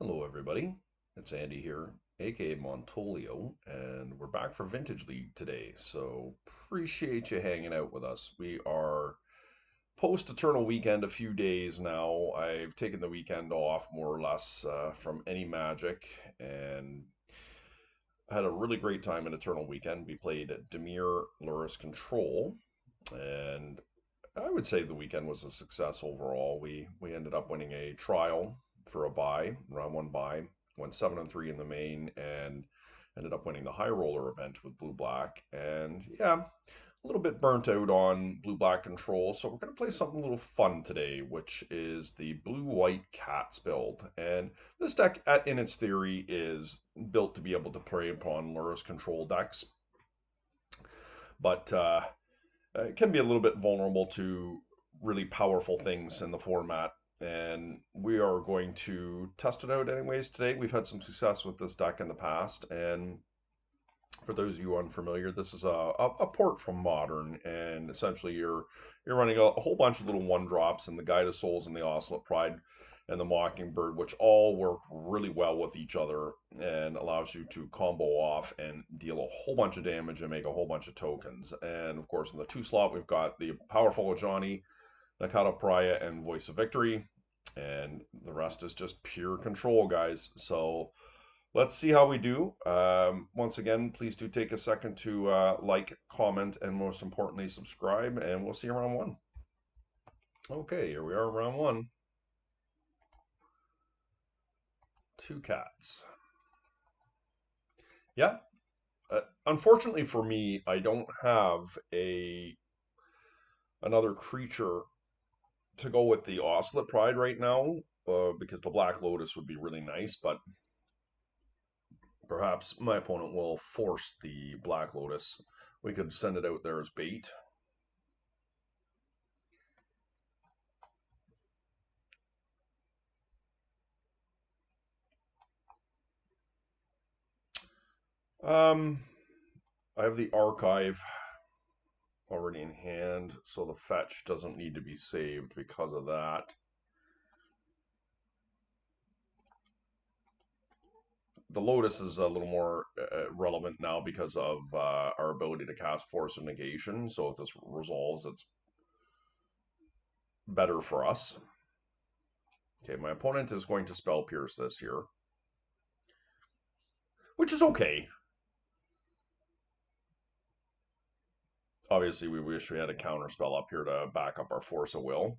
Hello, everybody. It's Andy here, aka Montolio, and we're back for Vintage League today. So appreciate you hanging out with us. We are post Eternal Weekend a few days now. I've taken the weekend off more or less from any Magic, and had a really great time in Eternal Weekend. We played Demir Luris Control, and I would say the weekend was a success overall. We ended up winning a trial for a buy, round one buy, went 7-3 in the main, and ended up winning the high roller event with blue black. And yeah, a little bit burnt out on blue black control, so we're going to play something a little fun today, which is the blue white cats build. And this deck, in its theory, is built to be able to prey upon Lurrus control decks, but it can be a little bit vulnerable to really powerful things in the format. And we are going to test it out anyways today. We've had some success with this deck in the past, and for those of you unfamiliar, this is a port from Modern, and essentially you're running a whole bunch of little one drops, and the Guide of Souls and the Oscillate Pride and the Mockingbird, which all work really well with each other and allows you to combo off and deal a whole bunch of damage and make a whole bunch of tokens. And of course, in the 2 slot, we've got the powerful Ajani, Nakata Pariah, and Voice of Victory, and the rest is just pure control, guys. So let's see how we do. Once again, please do take a second to like, comment, and most importantly, subscribe, and we'll see you round one. Okay, here we are, round one. 2 cats. Yeah. Unfortunately for me, I don't have another creature to go with the Oscillate Pride right now, because the Black Lotus would be really nice, but perhaps my opponent will force the Black Lotus. We could send it out there as bait. Um, I have the Archive already in hand, so the fetch doesn't need to be saved because of that. The Lotus is a little more relevant now because of our ability to cast Force of Negation, so if this resolves, it's better for us. Okay, my opponent is going to Spell Pierce this here, which is okay. Obviously, we wish we had a counter spell up here to back up our Force of Will.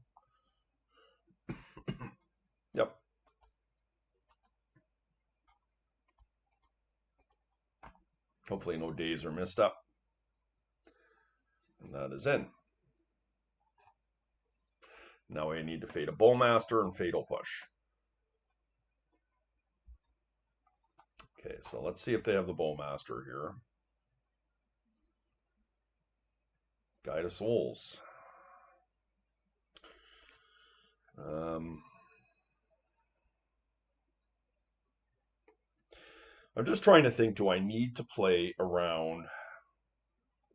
Yep. Hopefully no days are missed up. And that is in. Now I need to fade a Bowmaster and Fatal Push. Okay, so let's see if they have the Bowmaster here. Guide of Souls. I'm just trying to think, do I need to play around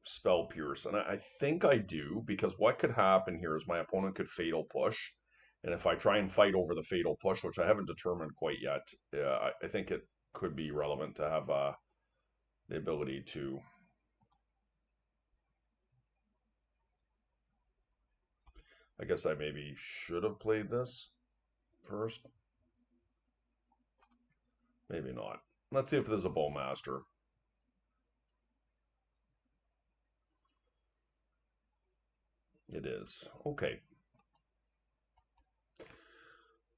Spell Pierce? And I think I do, because what could happen here is my opponent could Fatal Push. And if I try and fight over the Fatal Push, which I haven't determined quite yet, I think it could be relevant to have the ability to... I guess I maybe should have played this first. Maybe not. Let's see if there's a Bowmaster. It is. Okay.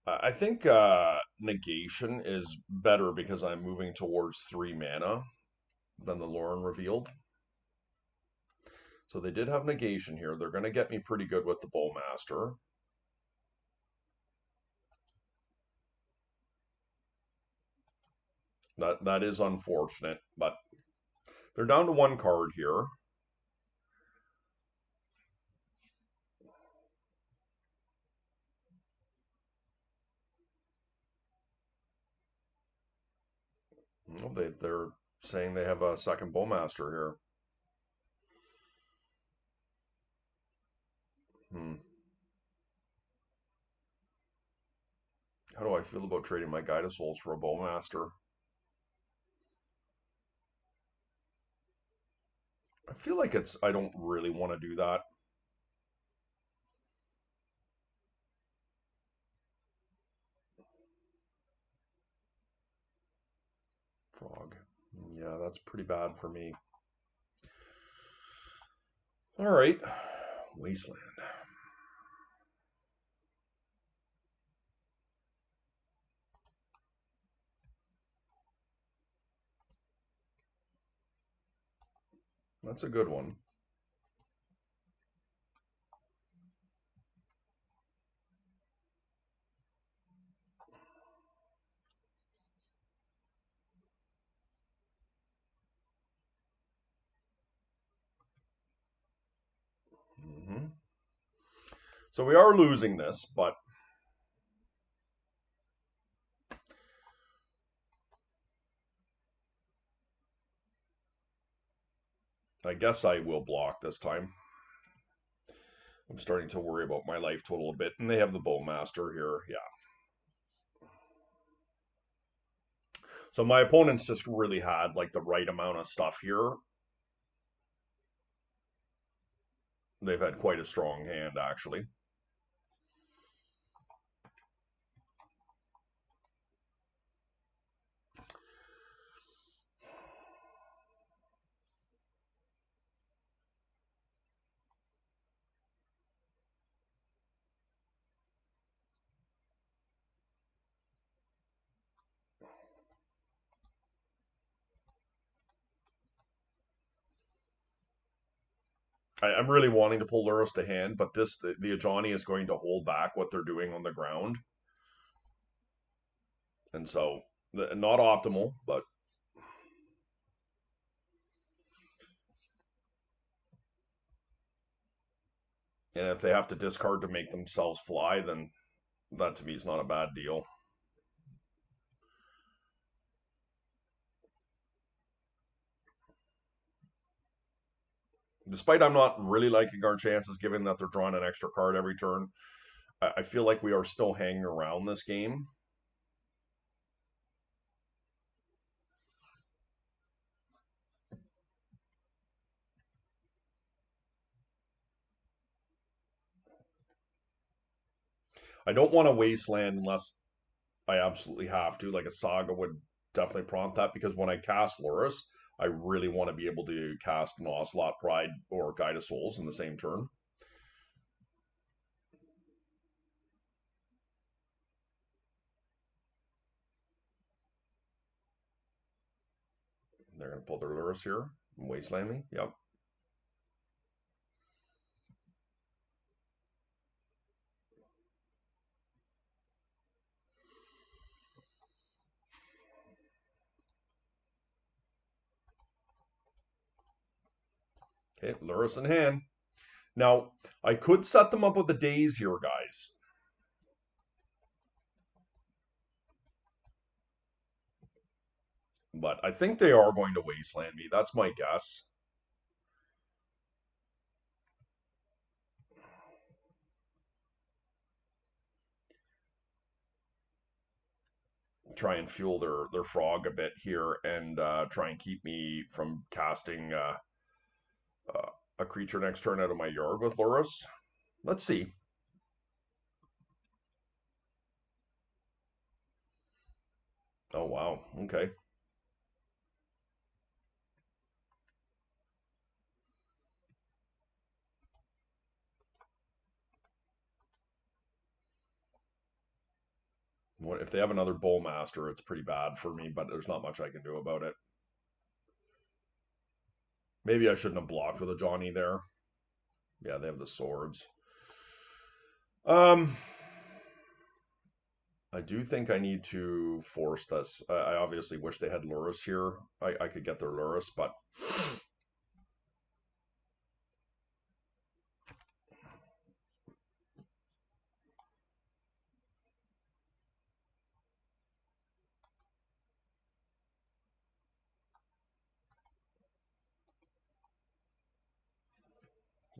I think Negation is better because I'm moving towards 3 mana than the Lauren revealed. So they did have Negation here. They're going to get me pretty good with the Bowmaster. That is unfortunate, but they're down to 1 card here. Well, they're saying they have a second Bowmaster here. Hmm. How do I feel about trading my Guide of Souls for a Bowmaster? I feel like I don't really want to do that. Frog. Yeah, that's pretty bad for me. All right. Wasteland. That's a good one. Hmm. So we are losing this, but I guess I will block this time. I'm starting to worry about my life total a bit, and they have the Bowmaster here. Yeah. So my opponents just really had like the right amount of stuff here. They've had quite a strong hand, actually. I'm really wanting to pull Luris to hand, but the Ajani is going to hold back what they're doing on the ground, and so not optimal. But and if they have to discard to make themselves fly, then that to me is not a bad deal. Despite I'm not really liking our chances, given that they're drawing an extra card every turn, I feel like we are still hanging around this game. I don't want to wasteland unless I absolutely have to. Like a Saga would definitely prompt that because when I cast Luris, I really want to be able to cast an Ocelot Pride or Guide of Souls in the same turn. They're going to pull their Luris here and wasteland me. Yep. Okay, Luris in hand. Now, I could set them up with the days here, guys. But I think they are going to wasteland me. That's my guess. Try and fuel their frog a bit here and try and keep me from casting uh, a creature next turn out of my yard with Luris. Let's see. Oh wow. Okay. What if they have another Bowmaster? It's pretty bad for me, but there's not much I can do about it. Maybe I shouldn't have blocked with a Johnny there. Yeah, they have the swords. Um, I do think I need to force this. I obviously wish they had Luris here. I could get their Luris, but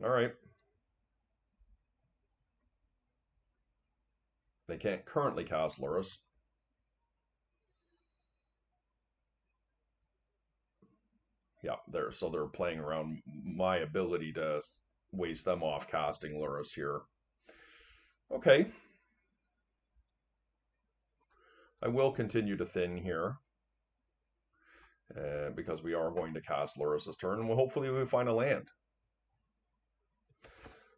all right. They can't currently cast Lurrus. Yeah, so they're playing around my ability to waste them off casting Lurrus here. Okay. I will continue to thin here. Because we are going to cast Lurrus this turn, and hopefully we find a land.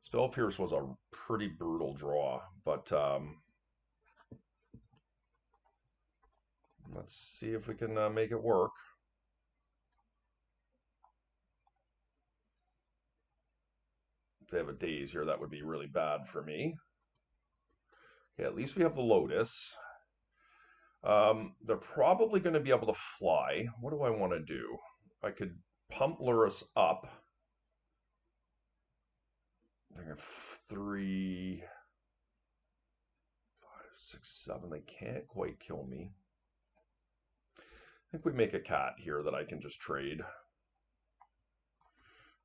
Spell Pierce was a pretty brutal draw, but let's see if we can make it work. If they have a daze here, that would be really bad for me. Okay, at least we have the Lotus. They're probably going to be able to fly. What do I want to do? I could pump Lurrus up. They have 3, 5, 6, 7. They can't quite kill me. I think we make a cat here that I can just trade.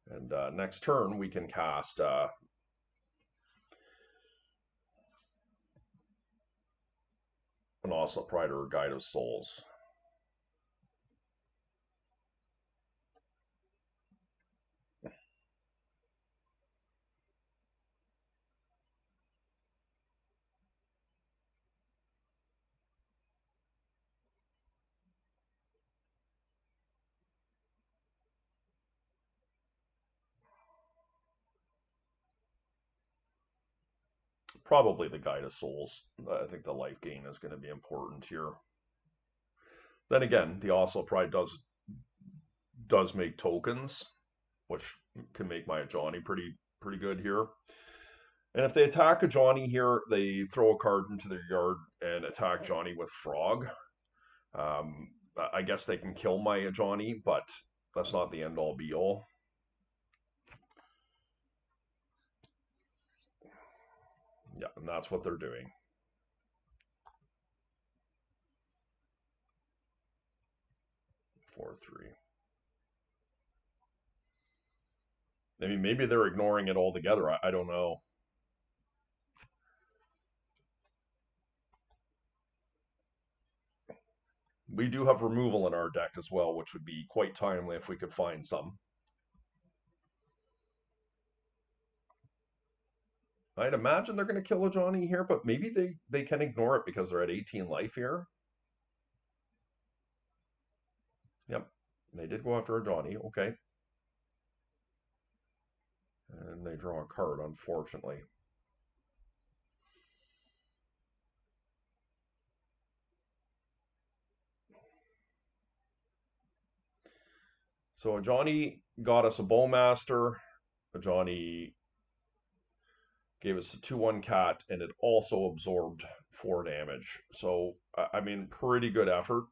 And next turn we can cast an Oscillate Pride or Guide of Souls. Probably the Guide of Souls. I think the life gain is going to be important here. Then again, the Oscillate Pride does make tokens, which can make my Johnny pretty good here. And if they attack a Johnny here, they throw a card into their yard and attack Johnny with Frog. I guess they can kill my Johnny, but that's not the end-all be-all. Yeah, and that's what they're doing. 4/3. I mean, maybe they're ignoring it altogether. I don't know. We do have removal in our deck as well, which would be quite timely if we could find some. I'd imagine they're going to kill a Johnny here, but maybe they can ignore it because they're at 18 life here. Yep, they did go after a Johnny. Okay. And they draw a card, unfortunately. So a Johnny got us a Bowmaster. A Johnny gave us a 2/1 cat, and it also absorbed 4 damage. So, I mean, pretty good effort.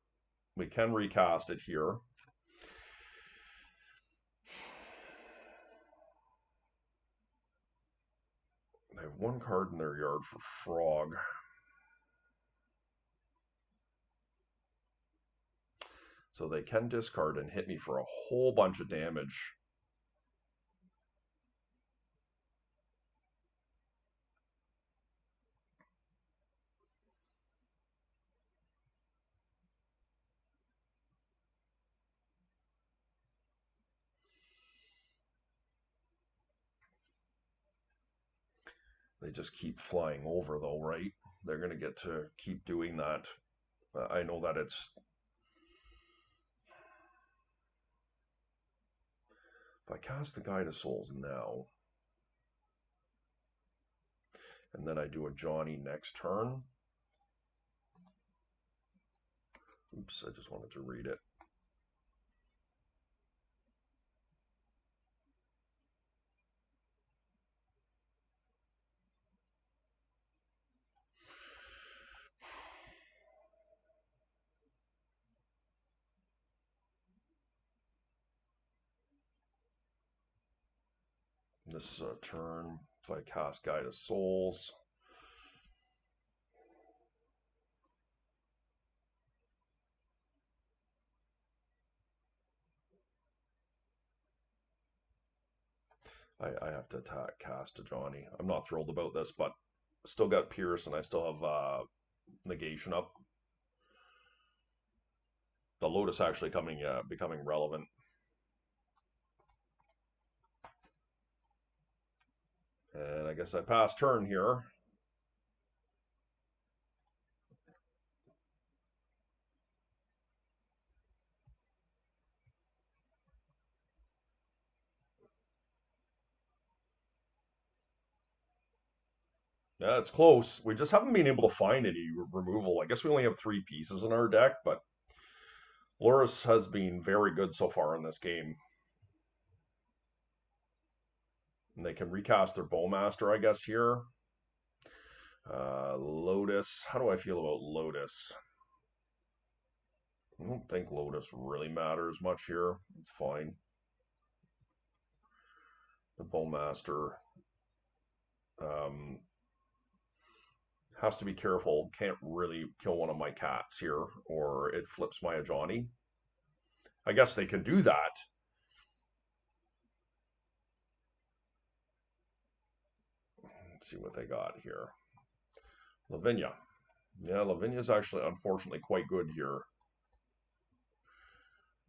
We can recast it here. They have 1 card in their yard for Frog. So they can discard and hit me for a whole bunch of damage. They just keep flying over though, right? They're going to get to keep doing that. I know that it's... If I cast the Guide of Souls now, and then I do a Johnny next turn. Oops, I just wanted to read it. This is a turn. If I cast Guide of Souls, I have to attack cast a Johnny. I'm not thrilled about this, but Still got Pierce, and I still have negation up. The Lotus actually becoming relevant. And I guess I pass turn here. Yeah, it's close. We just haven't been able to find any removal. I guess we only have 3 pieces in our deck, but Loris has been very good so far in this game. And they can recast their Bowmaster, I guess, here. Lotus. How do I feel about Lotus? I don't think Lotus really matters much here. It's fine. The Bowmaster um, has to be careful. Can't really kill one of my cats here, or it flips my Ajani. I guess they can do that. Let's see what they got here. Lavinia. Yeah, Lavinia's actually, unfortunately, quite good here.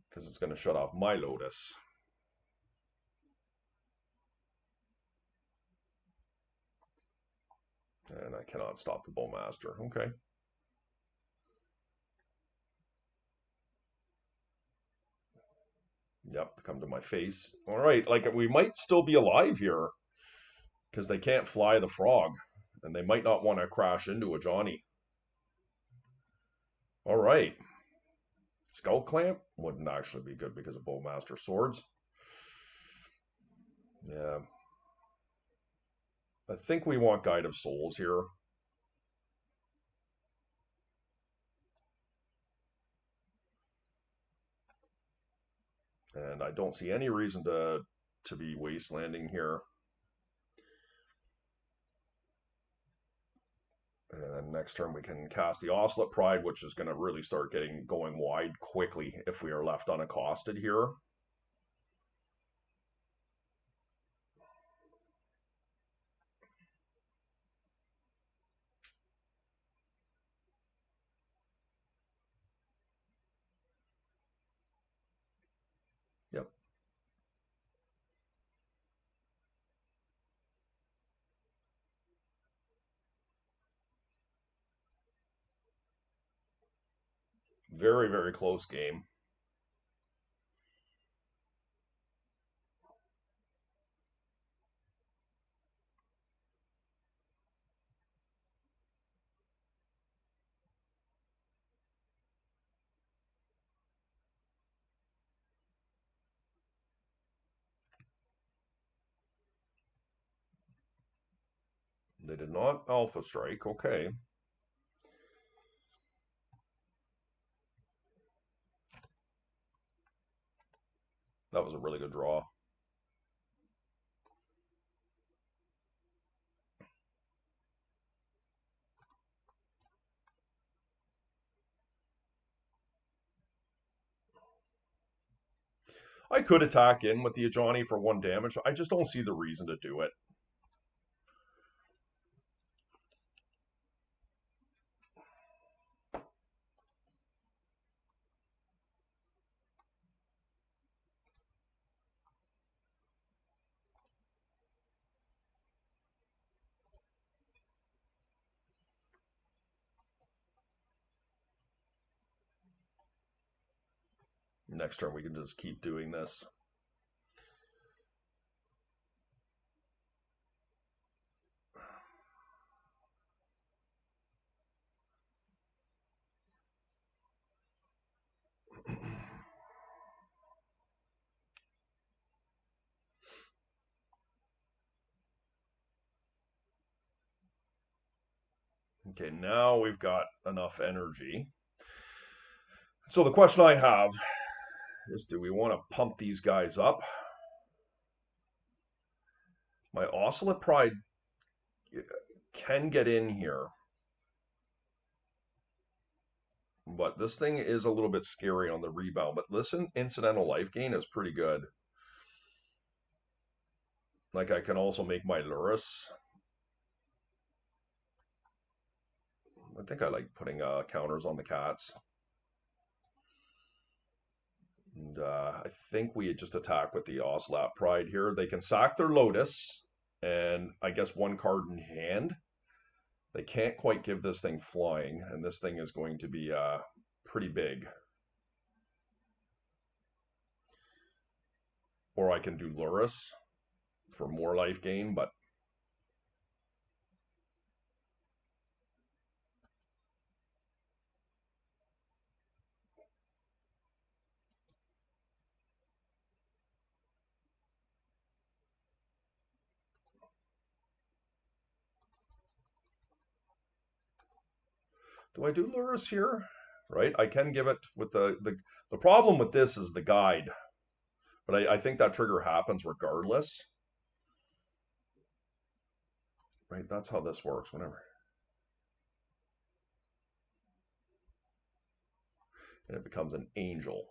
Because it's going to shut off my Lotus. And I cannot stop the Bowmaster. Okay. Yep, come to my face. All right, like we might still be alive here. Because they can't fly the frog. And they might not want to crash into a Johnny. All right. Skull Clamp wouldn't actually be good because of Bowmaster Swords. Yeah. I think we want Guide of Souls here. And I don't see any reason to be wastelanding here. And then next turn we can cast the Oslet Pride, which is going to really start going wide quickly if we are left unaccosted here. Yep. Very, very close game. They did not Alpha Strike. Okay. That was a really good draw. I could attack in with the Ajani for 1 damage. I just don't see the reason to do it. Next turn we can just keep doing this. Okay, now we've got enough energy. So the question I have is, do we want to pump these guys up? My Oscillate Pride can get in here, but this thing is a little bit scary on the rebound. But listen, incidental life gain is pretty good. Like I can also make my Lurus. I think I like putting counters on the cats. And I think we just attack with the Ocelot Pride here. They can sack their Lotus, and I guess one card in hand. They can't quite give this thing flying, and this thing is going to be pretty big. Or I can do Lurrus for more life gain, but do I do Lurrus here? Right, I can give it with the problem with this is the guide, but I think that trigger happens regardless. Right, that's how this works. Whenever, and it becomes an angel.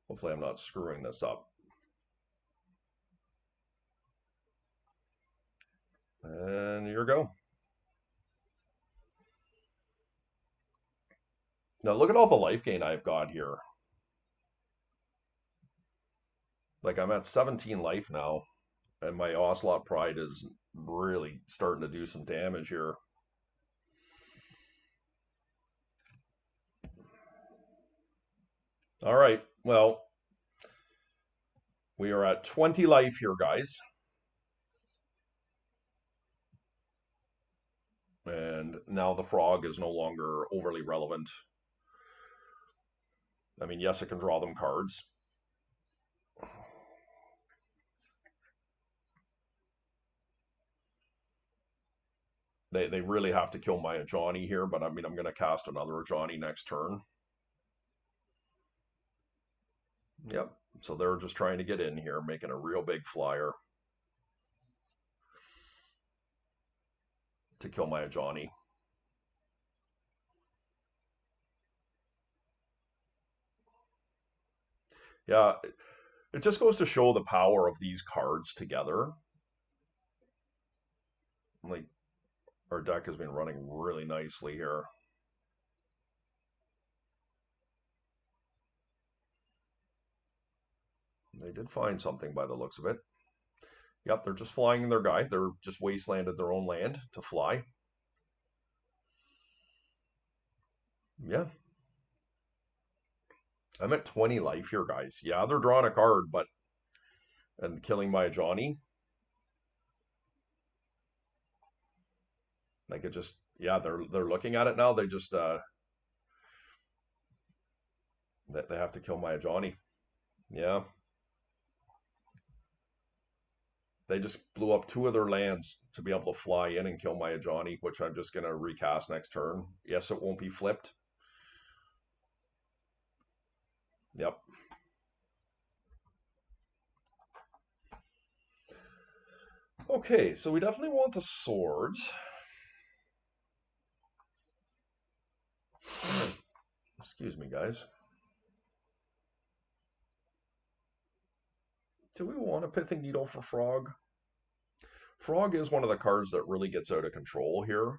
Hopefully, I'm not screwing this up. And here we go. Now look at all the life gain I've got here. Like I'm at 17 life now, and my Ocelot Pride is really starting to do some damage here. All right, well, we are at 20 life here, guys. And now the frog is no longer overly relevant. I mean, yes, I can draw them cards. They really have to kill my Ajani here, but I mean, I'm going to cast another Ajani next turn. Yep, so they're just trying to get in here, making a real big flyer to kill my Ajani. Yeah, it just goes to show the power of these cards together. Like, our deck has been running really nicely here. They did find something by the looks of it. Yep, they're just flying their guy. They're just wastelanded their own land to fly. Yeah. I'm at 20 life here, guys. Yeah, they're drawing a card, but and killing my Johnny. Like it just, yeah, they're looking at it now. They just they have to kill my Johnny. Yeah. They just blew up 2 of their lands to be able to fly in and kill my Johnny, which I'm just gonna recast next turn. Yes, it won't be flipped. Yep. Okay, so we definitely want the swords. Excuse me, guys. Do we want a Pithing Needle for Frog? Frog is one of the cards that really gets out of control here.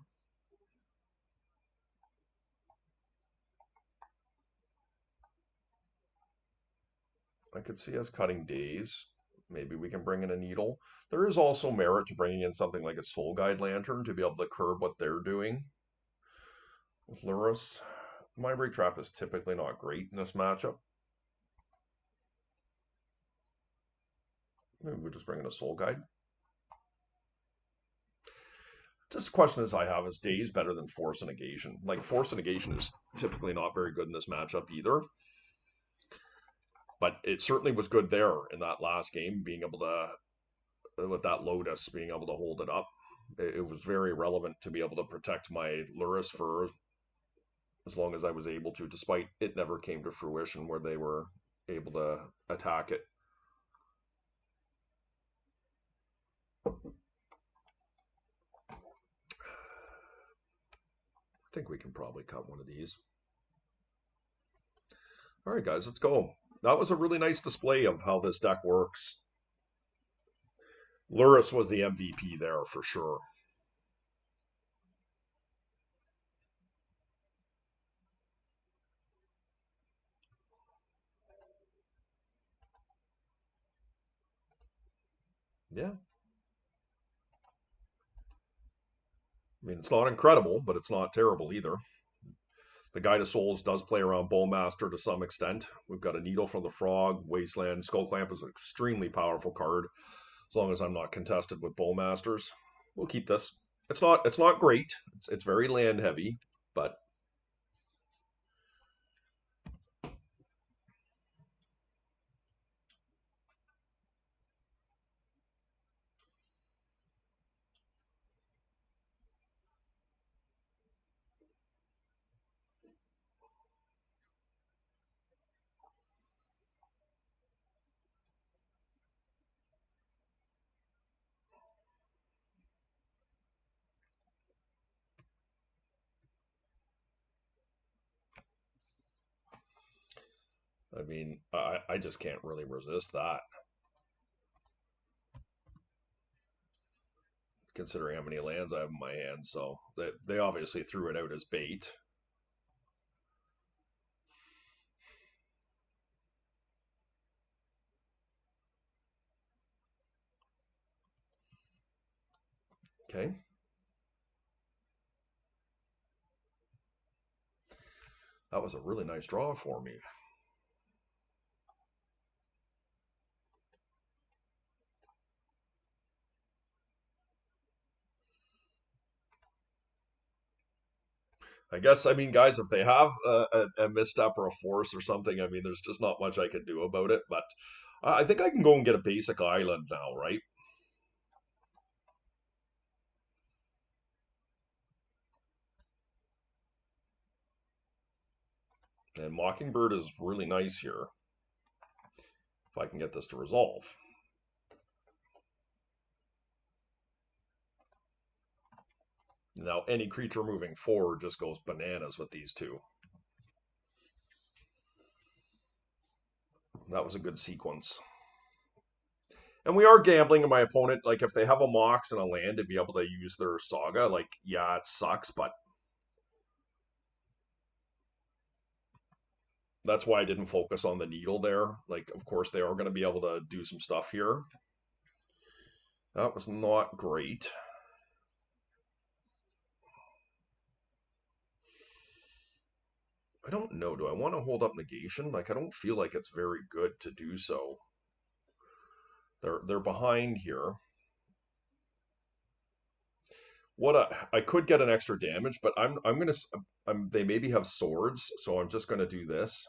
I could see us cutting Days. Maybe we can bring in a Needle. There is also merit to bringing in something like a Soul Guide Lantern to be able to curb what they're doing. With Lurrus, Mindbreak Trap is typically not great in this matchup. Maybe we just bring in a Soul Guide. Just questions I have is Days better than Force and Negation? Like, Force and Negation is typically not very good in this matchup either. But it certainly was good there in that last game, being able to, with that Lotus, being able to hold it up. It was very relevant to be able to protect my Lurrus for as long as I was able to, despite it never came to fruition where they were able to attack it. I think we can probably cut one of these. All right, guys, let's go. That was a really nice display of how this deck works. Luris was the MVP there for sure. Yeah. I mean, it's not incredible, but it's not terrible either. The Guide of Souls does play around Bowmaster to some extent. We've got a Needle from the Frog, Wasteland. Skull Clamp is an extremely powerful card. As long as I'm not contested with Bowmasters, we'll keep this. It's not great. It's very land heavy, but I mean, I just can't really resist that, considering how many lands I have in my hand. So they obviously threw it out as bait. Okay, that was a really nice draw for me. I guess, I mean, guys, if they have a misstep or a force or something, I mean, there's just not much I can do about it. But I think I can go and get a basic island now, right? And Mockingbird is really nice here if I can get this to resolve. Now, any creature moving forward just goes bananas with these two. That was a good sequence. And we are gambling, and my opponent, like, if they have a Mox and a land to be able to use their Saga, like, yeah, it sucks, but that's why I didn't focus on the Needle there. Like, of course, they are going to be able to do some stuff here. That was not great. I don't know. Do I want to hold up negation? Like, I don't feel like it's very good to do so. They're behind here. I could get an extra damage, but I'm gonna they maybe have swords, so I'm just gonna do this.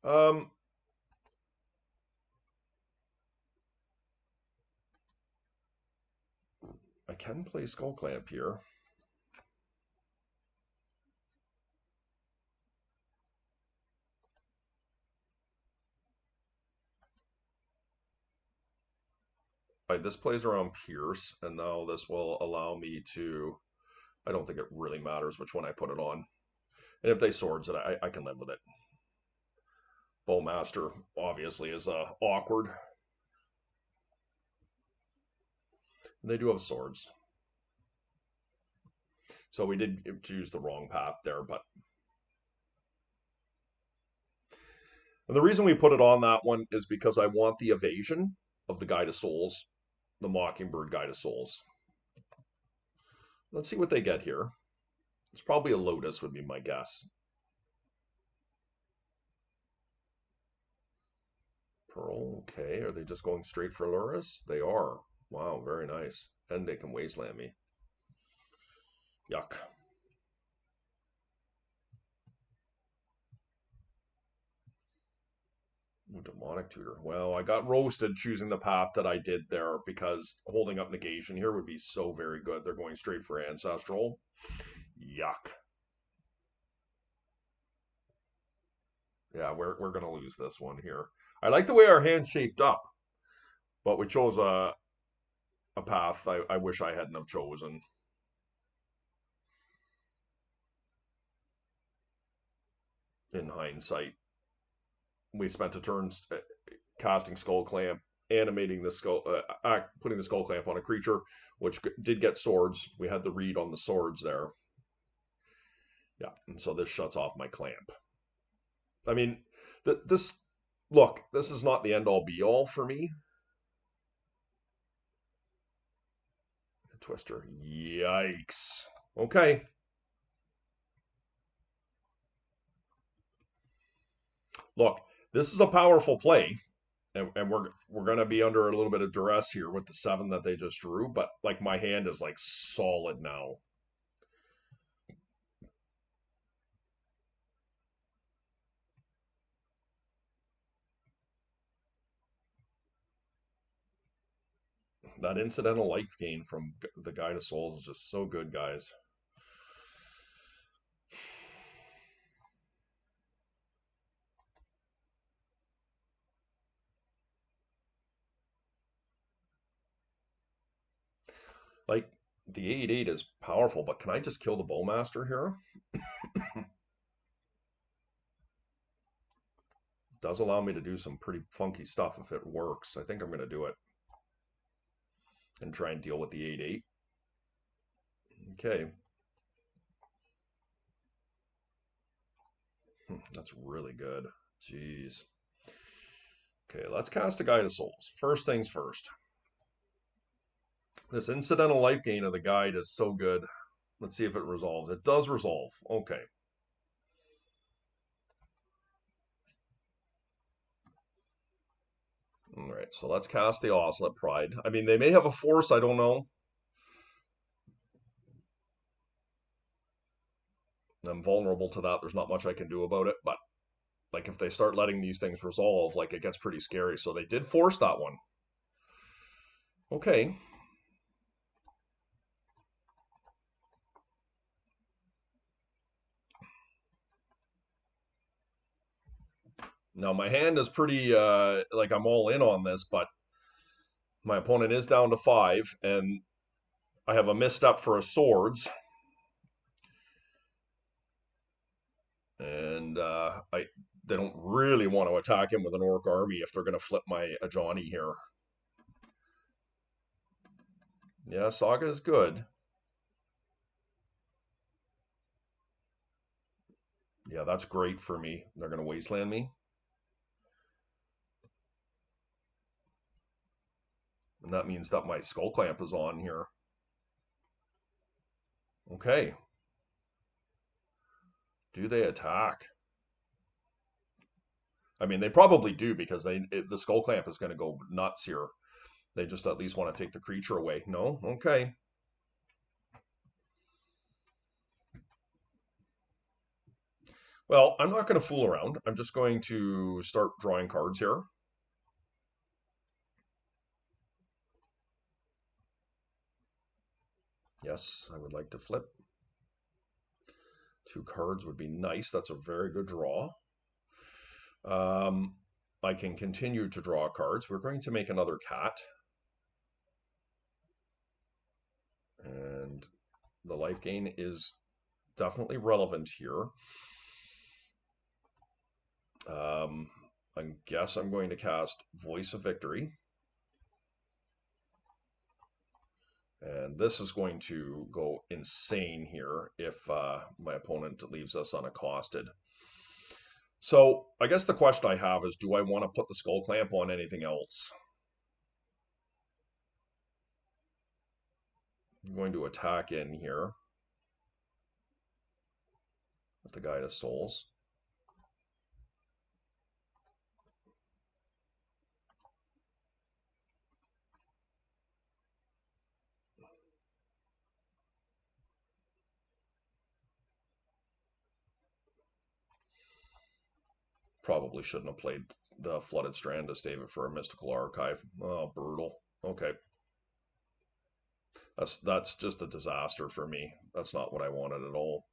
Um, I can play Skull Clamp here. This plays around Pierce, and now this will allow me to. I don't think it really matters which one I put it on. And if they swords it, I can live with it. Bowmaster obviously is awkward. They do have swords. So we did choose the wrong path there, but and the reason we put it on that one is because I want the evasion of the Guide of Souls, the Mockingbird Guide of Souls. Let's see what they get here. It's probably a Lotus would be my guess. Pearl, okay. Are they just going straight for Luris? They are. Wow, very nice. And they can wasteland me. Yuck. Ooh, Demonic Tutor. Well, I got roasted choosing the path that I did there because holding up negation here would be so very good. They're going straight for Ancestral. Yuck. Yeah, we're gonna lose this one here. I like the way our hand shaped up, but we chose a path I wish I hadn't have chosen in hindsight. We spent a turn casting skull clamp, animating the skull, putting the skull clamp on a creature, which did get swords. We had the read on the swords there. Yeah, and so this shuts off my clamp. I mean, this look, this is not the end all be all for me. Twister, yikes. Okay, look, this is a powerful play, and we're gonna be under a little bit of duress here with the 7 that they just drew. But like my hand is like solid now. That incidental life gain from the Guide of Souls is just so good, guys. Like, the 8/8 is powerful, but can I just kill the Bowmaster here? It does allow me to do some pretty funky stuff if it works. I think I'm going to do it and try and deal with the 8/8. Okay. That's really good. Jeez. Okay, let's cast a Guide of Souls. First things first. This incidental life gain of the guide is so good. Let's see if it resolves. It does resolve. Okay. All right, so let's cast the Oslet Pride. I mean, they may have a force, I don't know. I'm vulnerable to that. There's not much I can do about it, but like if they start letting these things resolve, like it gets pretty scary. So they did force that one. Okay. Now my hand is pretty like I'm all in on this, but my opponent is down to 5, and I have a misstep for a swords, and I they don't really want to attack him with an orc army if they're going to flip my Ajani here. Yeah, Saga is good. Yeah, that's great for me. They're going to wasteland me. And that means that my skull clamp is on here. Okay. Do they attack? I mean, they probably do because the skull clamp is going to go nuts here. They just at least want to take the creature away. No? Okay. Well, I'm not going to fool around. I'm just going to start drawing cards here. Yes, I would like to flip. 2 cards would be nice. That's a very good draw. I can continue to draw cards. We're going to make another cat. And the life gain is definitely relevant here. I guess I'm going to cast Voice of Victory. And this is going to go insane here if my opponent leaves us unaccosted. So I guess the question I have is, do I want to put the Skull Clamp on anything else? I'm going to attack in here with the Guide of Souls. Probably shouldn't have played the Flooded Strand to save it for a Mystical Archive. Oh, brutal. Okay. That's just a disaster for me. That's not what I wanted at all.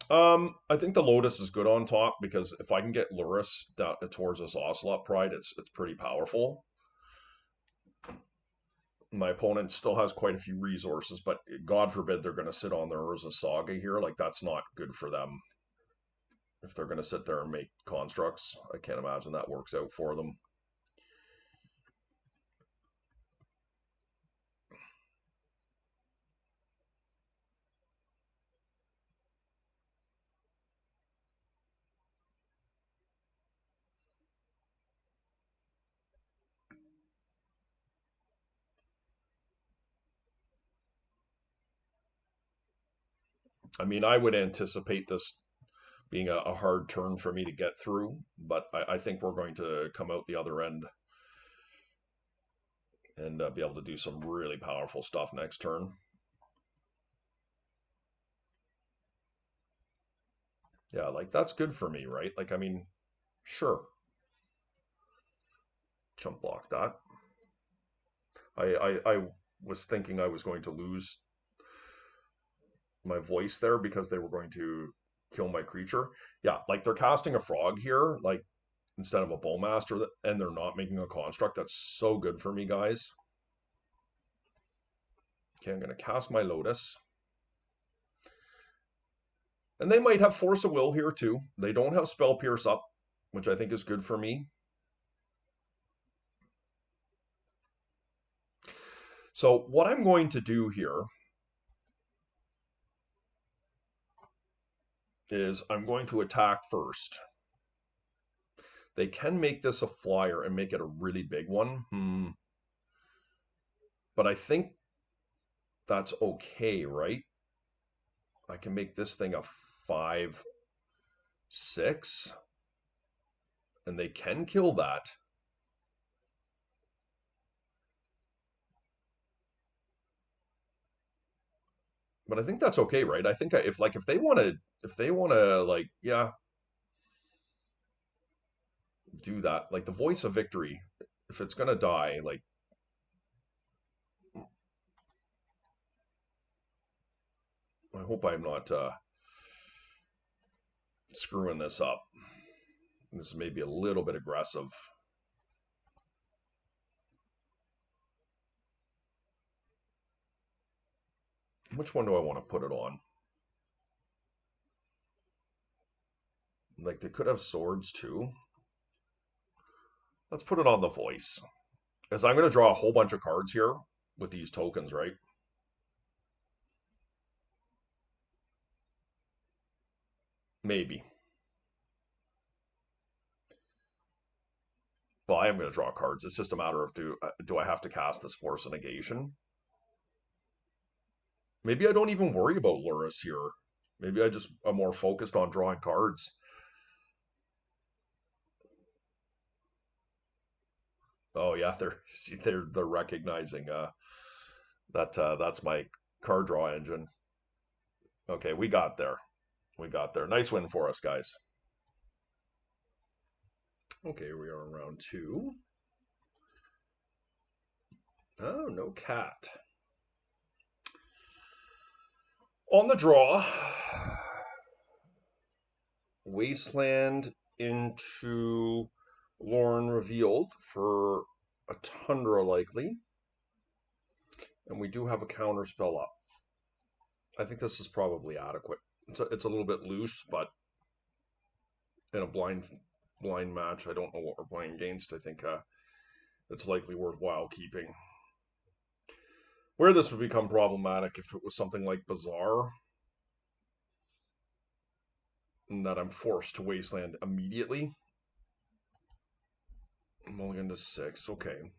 I think the Lotus is good on top because if I can get Luris towards this Ocelot Pride, it's pretty powerful. My opponent still has quite a few resources, but God forbid they're going to sit on their Urza Saga here. Like, that's not good for them. If they're going to sit there and make constructs, I can't imagine that works out for them. I mean, I would anticipate this being a hard turn for me to get through, but I think we're going to come out the other end and be able to do some really powerful stuff next turn. Yeah, like that's good for me, right? Like, I mean, sure, jump block that. I was thinking I was going to lose my voice there because they were going to kill my creature. Yeah, like they're casting a frog here, like instead of a bowmaster, and they're not making a construct. That's so good for me, guys. Okay, I'm going to cast my Lotus. And they might have Force of Will here too. They don't have Spell Pierce up, which I think is good for me. So what I'm going to do here is I'm going to attack first. They can make this a flyer and make it a really big one. But I think that's okay, right? I can make this thing a 5/6, and they can kill that. But I think that's okay, right? I think if they want to like, yeah, do that. Like the Voice of Victory, if it's gonna die, like I hope I'm not screwing this up. This may be a little bit aggressive. Which one do I want to put it on? Like they could have swords too. Let's put it on the Voice. Because I'm going to draw a whole bunch of cards here with these tokens, right? Maybe. Well, I am going to draw cards. It's just a matter of do I have to cast this Force of Negation? Maybe I don't even worry about Luris here. Maybe I just am more focused on drawing cards. Oh yeah, they're recognizing that's my card draw engine. Okay, we got there. We got there. Nice win for us, guys. Okay, we are in round 2. Oh, no cat. On the draw, Wasteland into Lorne Revealed for a Tundra likely. And we do have a counter spell up. I think this is probably adequate. It's a little bit loose, but in a blind match, I don't know what we're playing against. I think it's likely worthwhile keeping. Where this would become problematic if it was something like Bazaar, and that I'm forced to Wasteland immediately. Mulligan to 6, okay.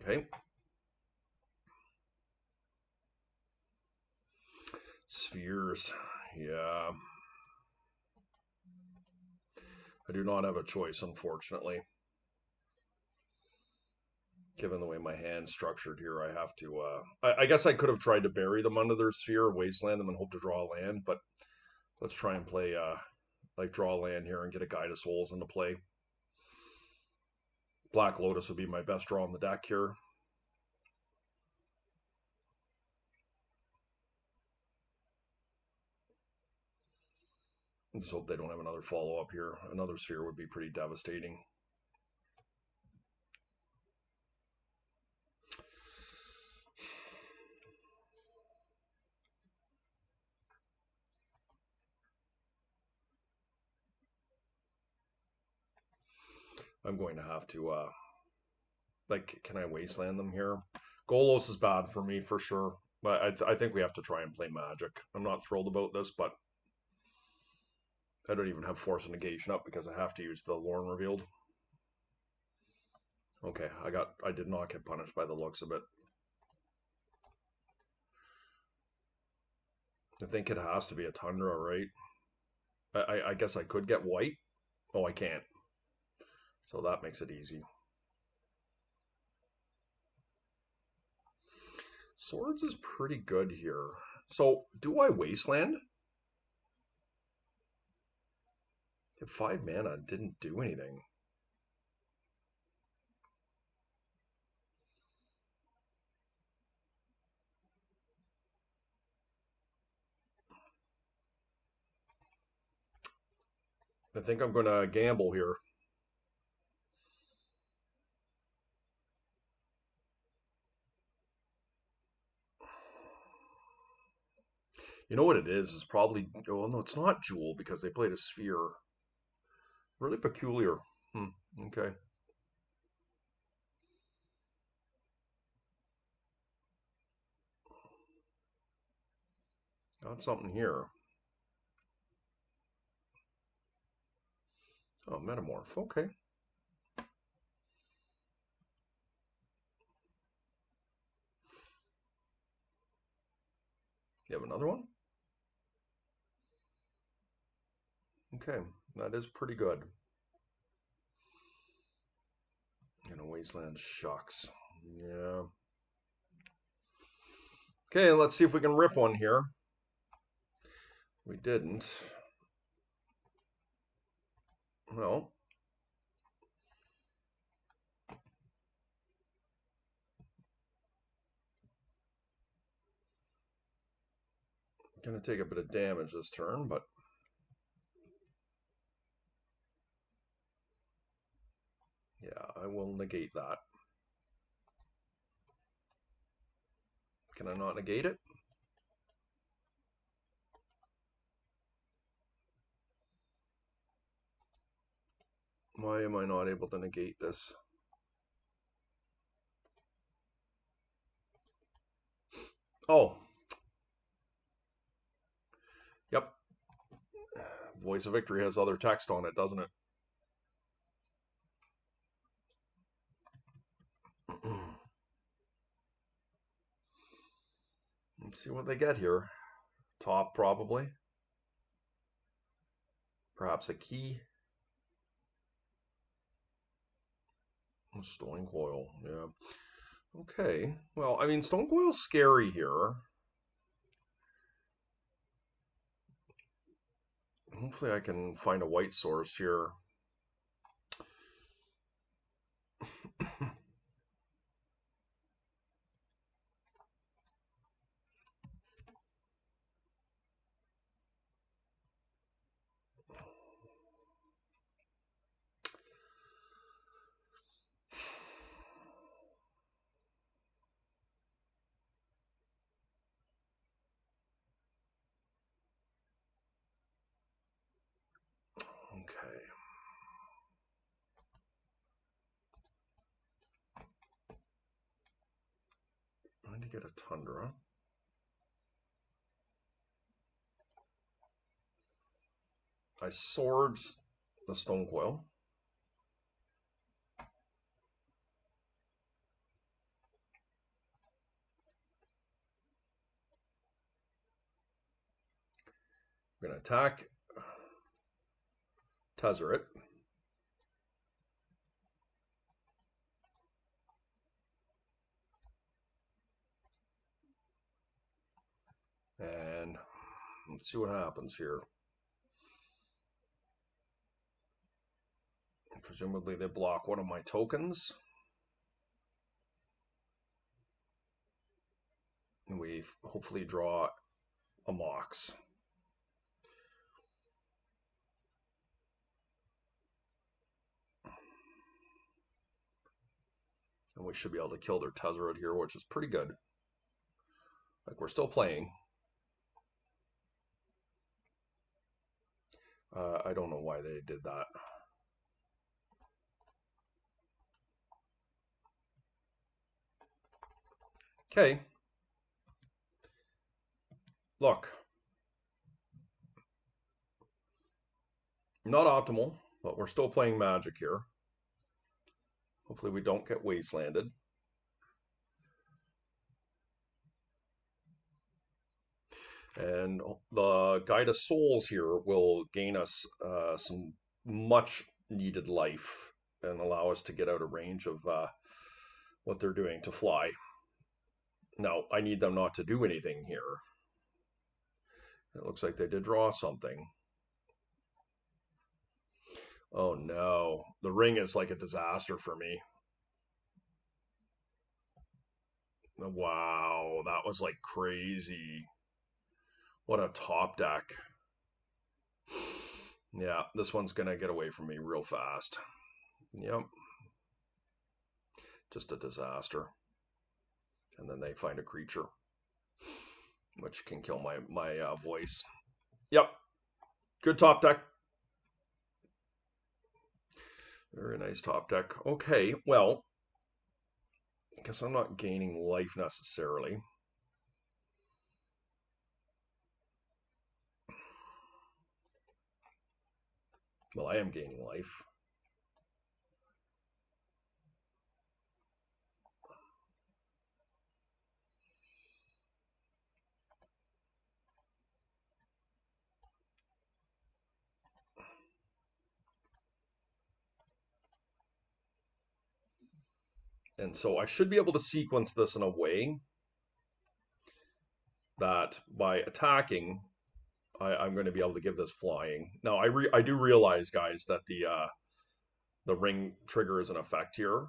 Okay. Spheres, yeah. I do not have a choice, unfortunately. Given the way my hand's structured here, I have to, I guess I could have tried to bury them under their sphere, wasteland them, and hope to draw a land, but let's try and play, like, draw a land here and get a Guide of Souls into play. Black Lotus would be my best draw on the deck here. Just hope they don't have another follow-up here. Another sphere would be pretty devastating. I'm going to have to like, can I wasteland them here? Golos is bad for me for sure, but I think we have to try and play Magic. I'm not thrilled about this, but I don't even have Force of Negation up because I have to use the Lorn Revealed. Okay, I did not get punished by the looks of it. I think it has to be a Tundra, right? I guess I could get white. Oh, I can't. So that makes it easy. Swords is pretty good here. So, do I wasteland? At 5 mana, didn't do anything. I think I'm going to gamble here. You know what it is? It's probably... Oh, no, it's not Jewel because they played a Sphere. Really peculiar. Okay. Got something here. Oh, Metamorph. Okay. You have another one? Okay. That is pretty good. And a Wasteland shucks. Yeah. Okay, let's see if we can rip one here. We didn't. Well, gonna take a bit of damage this turn, but yeah, I will negate that. Can I not negate it? Why am I not able to negate this? Oh. Yep. Voice of Victory has other text on it, doesn't it? Let's see what they get here. Top, probably. Perhaps a key. Stone Coil, yeah. Okay. Well, I mean, Stone Coil's scary here. Hopefully I can find a white source here. Okay. I need to get a Tundra. I swords the Stone Coil. I'm going to attack, Tether it. And let's see what happens here. Presumably they block one of my tokens. And we hopefully draw a Mox. And we should be able to kill their Tezzeret here, which is pretty good. Like, we're still playing. I don't know why they did that. Okay. Look, not optimal, but we're still playing Magic here. Hopefully we don't get wastelanded. And the Guide of Souls here will gain us some much needed life and allow us to get out of range of what they're doing to fly. Now, I need them not to do anything here. It looks like they did draw something. Oh no, the ring is like a disaster for me. Wow, that was like crazy. What a top deck. Yeah, this one's gonna get away from me real fast. Yep, just a disaster. And then they find a creature, which can kill my voice. Yep, good top deck. Very nice top deck. Okay, well, I guess I'm not gaining life necessarily. Well, I am gaining life. And so I should be able to sequence this in a way that by attacking, I'm going to be able to give this flying. Now, I do realize, guys, that the ring trigger is in effect here.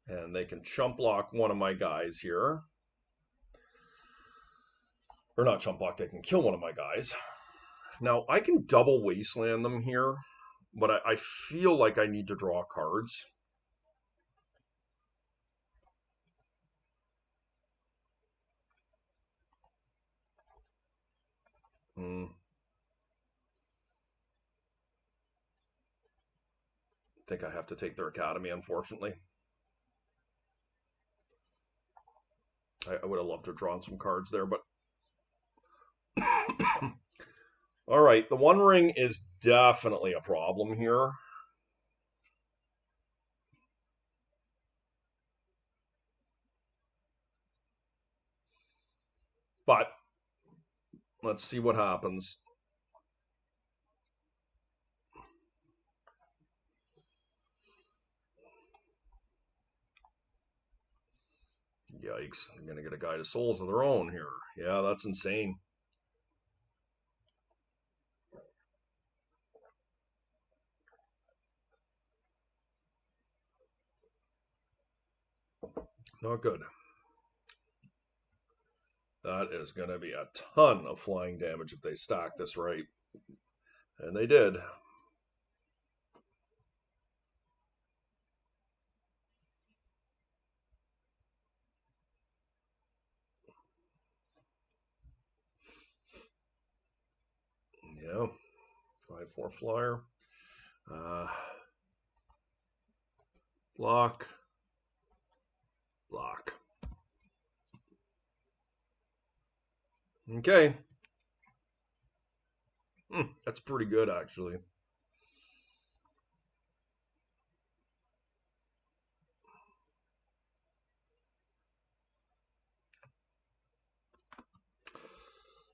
And they can chump block one of my guys here. Or not chump block, they can kill one of my guys. Now, I can double wasteland them here, but I feel like I need to draw cards. I think I have to take their academy, unfortunately. I would have loved to have drawn some cards there, but all right, the One Ring is definitely a problem here. But let's see what happens. Yikes, I'm going to get a Guide of Souls of their own here. Yeah, that's insane. Not good. That is going to be a ton of flying damage if they stack this right. And they did. Yeah, 5/4 flyer. Block. Block. Okay. That's pretty good, actually.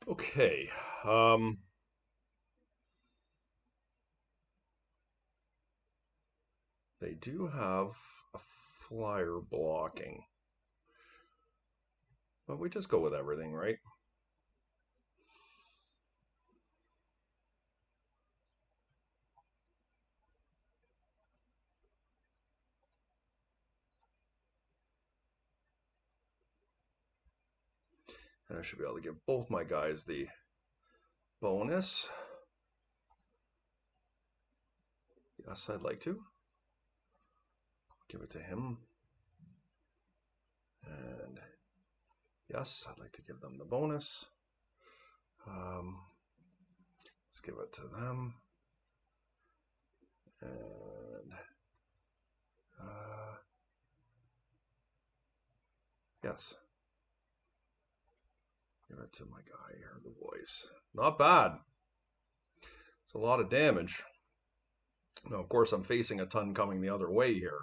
Okay. They do have a flyer blocking. But we just go with everything, right? And I should be able to give both my guys the bonus. Yes, I'd like to. Give it to him. And Yes, I'd like to give them the bonus. Let's give it to them. And yes. Give it to my guy here, the voice. Not bad. It's a lot of damage. Now, of course, I'm facing a ton coming the other way here.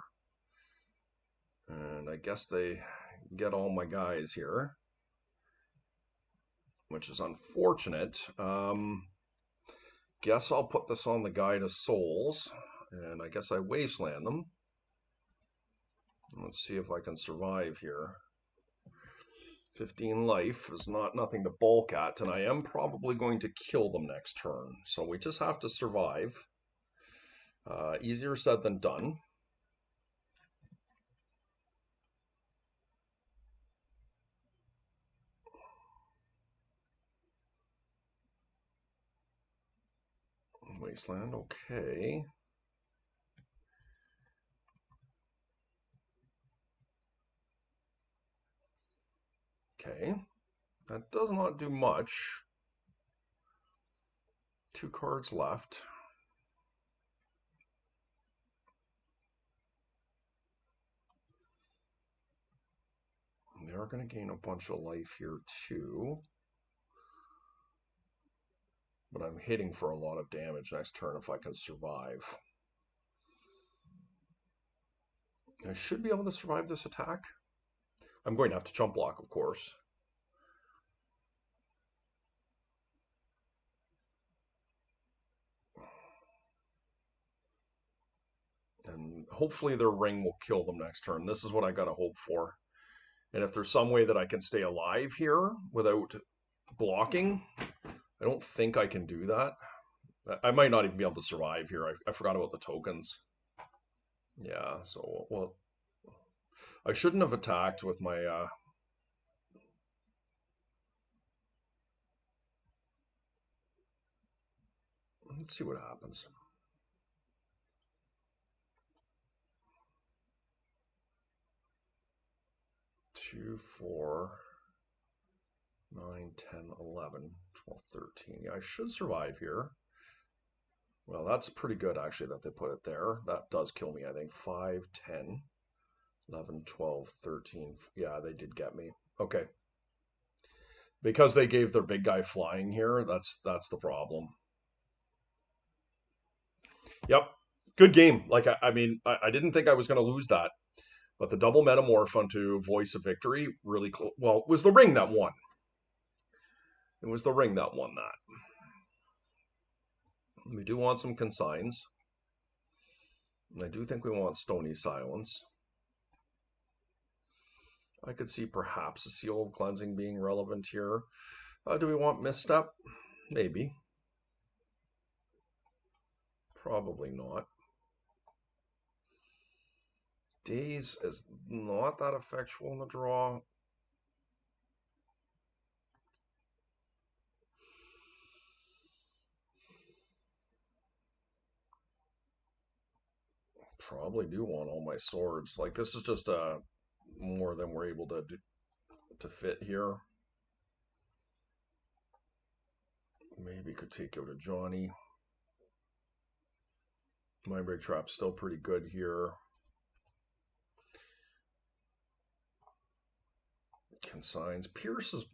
And I guess they get all my guys here, which is unfortunate. Guess I'll put this on the guy to souls, and I guess I wasteland them. Let's see if I can survive here. 15 life is nothing to balk at, and I am probably going to kill them next turn. So we just have to survive. Easier said than done. Wasteland, okay. Okay, that does not do much. 2 cards left. They're going to gain a bunch of life here too. But I'm hitting for a lot of damage next turn if I can survive. I should be able to survive this attack. I'm going to have to chump block, of course. And hopefully their ring will kill them next turn. This is what I got to hope for. And if there's some way that I can stay alive here without blocking, I don't think I can do that. I might not even be able to survive here. I forgot about the tokens. Yeah, so, well, I shouldn't have attacked with my... Let's see what happens. 2, 4, 9, 10, 11, 12, 13. Yeah, I should survive here. Well, that's pretty good, actually, that they put it there. That does kill me, I think. 5, 10, 11, 12, 13. Yeah, they did get me. Okay. Because they gave their big guy flying here, that's the problem. Yep. Good game. Like, I mean, I didn't think I was going to lose that. But the double metamorph onto Voice of Victory really close. Well, it was the ring that won. It was the ring that won that. We do want some consigns. I do think we want Stony Silence. I could see perhaps a Seal of Cleansing being relevant here. Do we want Misstep? Maybe. Probably not. Daze is not that effectual in the draw. Probably do want all my swords. Like, this is just more than we're able to fit here. Maybe could take out a Johnny. Mindbreak Trap's still pretty good here. Consigns. Pierce is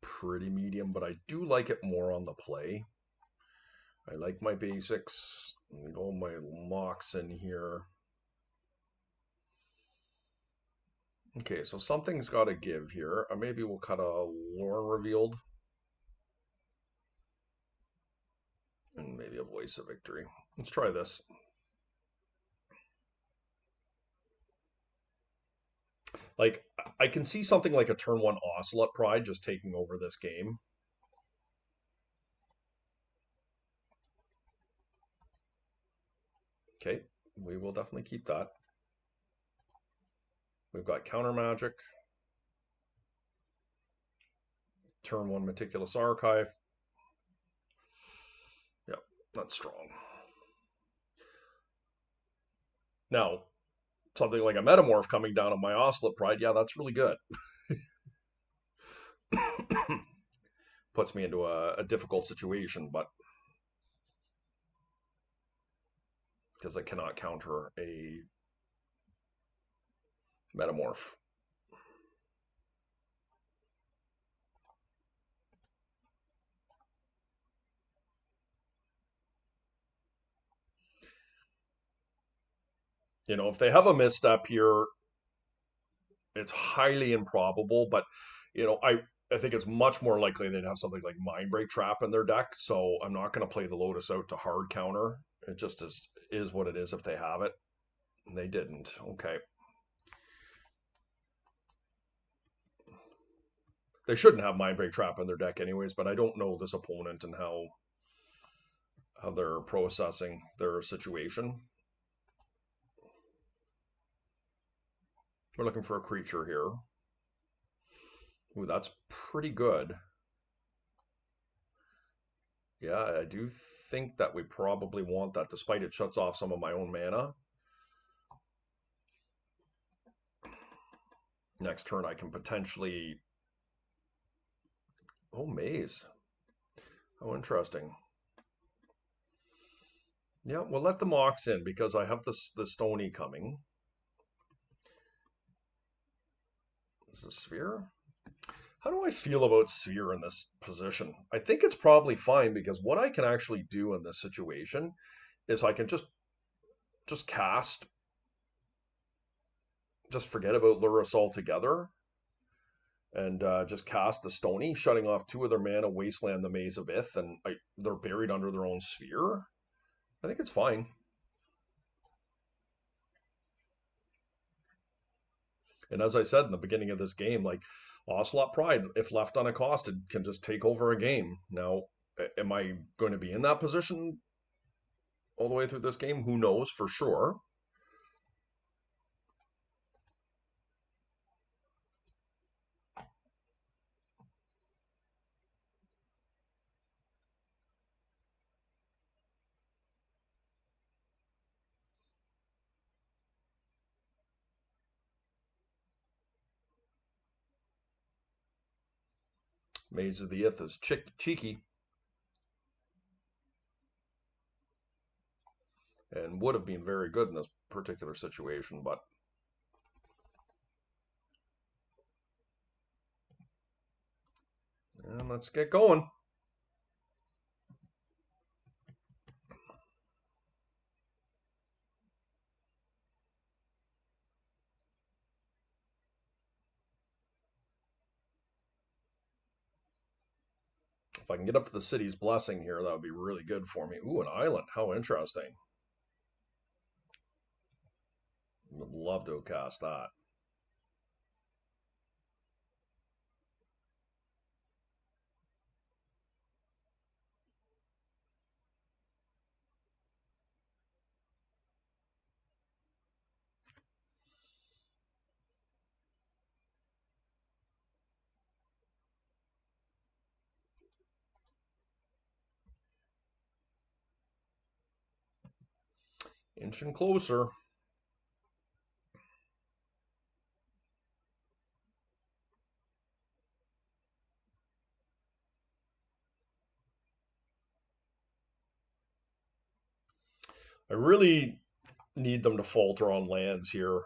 pretty medium, but I do like it more on the play. I like my basics. I need all my locks in here. Okay, so something's got to give here. Maybe we'll cut a Lorne Revealed. And maybe a Voice of Victory. Let's try this. Like, I can see something like a turn 1 Ocelot Pride just taking over this game. Okay, we will definitely keep that. We've got Counter Magic. Turn 1 Meticulous Archive. Yep, that's strong. Now, something like a Metamorph coming down on my Ocelot Pride, yeah, that's really good. Puts me into a difficult situation, but because I cannot counter a metamorph. You know, if they have a misstep here, it's highly improbable, but you know, I think it's much more likely they'd have something like Mindbreak Trap in their deck. So I'm not going to play the Lotus out to hard counter. It just is what it is if they have it. And they didn't. Okay. They shouldn't have Mindbreak Trap in their deck anyways, but I don't know this opponent and how they're processing their situation. We're looking for a creature here. Ooh, that's pretty good. Yeah, I do think that we probably want that, despite it shuts off some of my own mana. Next turn, I can potentially... Oh, Maze. Oh, interesting. Yeah, we'll let the Mox in because I have the Stony coming. Is it Sphere? How do I feel about Sphere in this position? I think it's probably fine because what I can actually do in this situation is I can just cast, just forget about Lurrus altogether, and just cast the Stony, shutting off 2 of their mana, Wasteland the Maze of Ith, and they're buried under their own Sphere. I think it's fine. And as I said in the beginning of this game, like Ocelot Pride, if left unaccosted, can just take over a game. Now, am I going to be in that position all the way through this game? Who knows for sure. Maze of the Ith is cheeky and would have been very good in this particular situation, but and let's get going. If I can get up to the City's Blessing here, that would be really good for me. Ooh, an island. How interesting. Would love to cast that. Inching closer. I really need them to falter on lands here,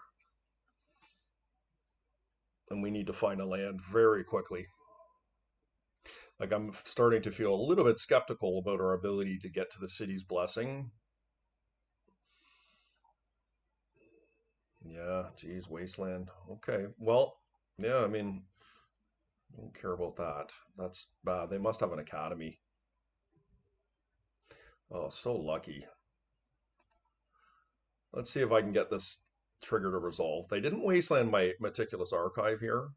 and we need to find a land very quickly. Like, I'm starting to feel a little bit skeptical about our ability to get to the City's Blessing. Yeah, geez, Wasteland. Okay, well, yeah, I mean, I don't care about that. That's bad. They must have an academy. Oh, so lucky. Let's see if I can get this trigger to resolve. They didn't Wasteland my Meticulous Archive here.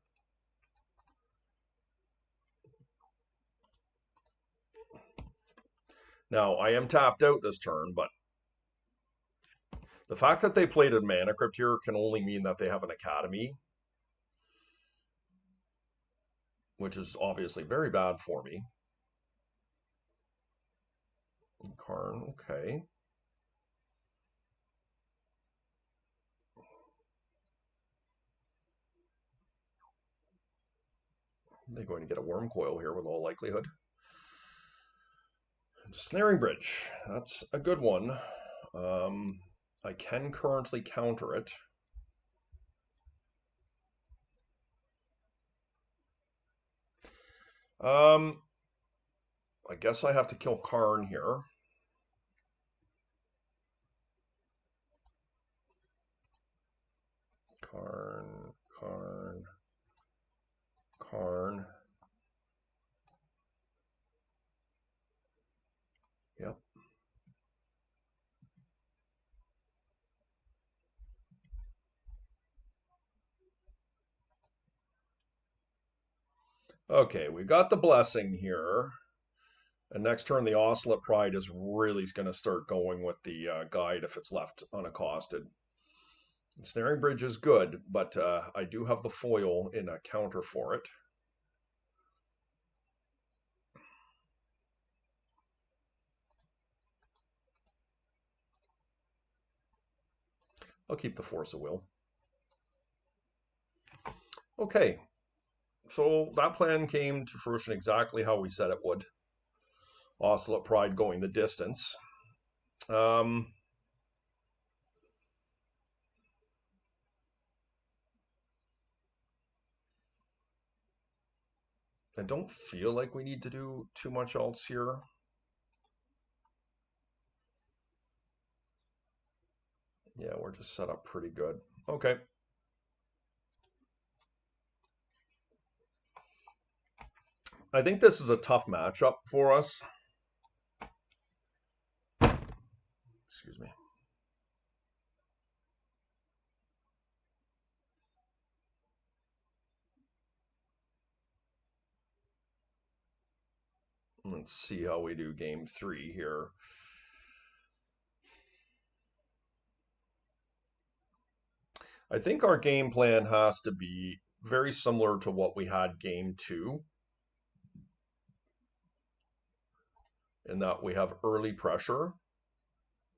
Now, I am tapped out this turn, but the fact that they played a Mana Crypt here can only mean that they have an Academy, which is obviously very bad for me. Karn, okay. They're going to get a worm coil here with all likelihood. Snaring bridge. That's a good one. I can currently counter it. I guess I have to kill Karn here. Karn. Yep. Okay, we got the blessing here. And next turn, the Ocelot Pride is really going to start going with the guide if it's left unaccosted. Snaring Bridge is good, but I do have the foil in a counter for it. I'll keep the Force of Will. Okay, so that plan came to fruition exactly how we said it would. Ocelot Pride going the distance. I don't feel like we need to do too much else here. Yeah, we're just set up pretty good. Okay. I think this is a tough matchup for us. Excuse me. Let's see how we do game 3 here. I think our game plan has to be very similar to what we had game 2, in that we have early pressure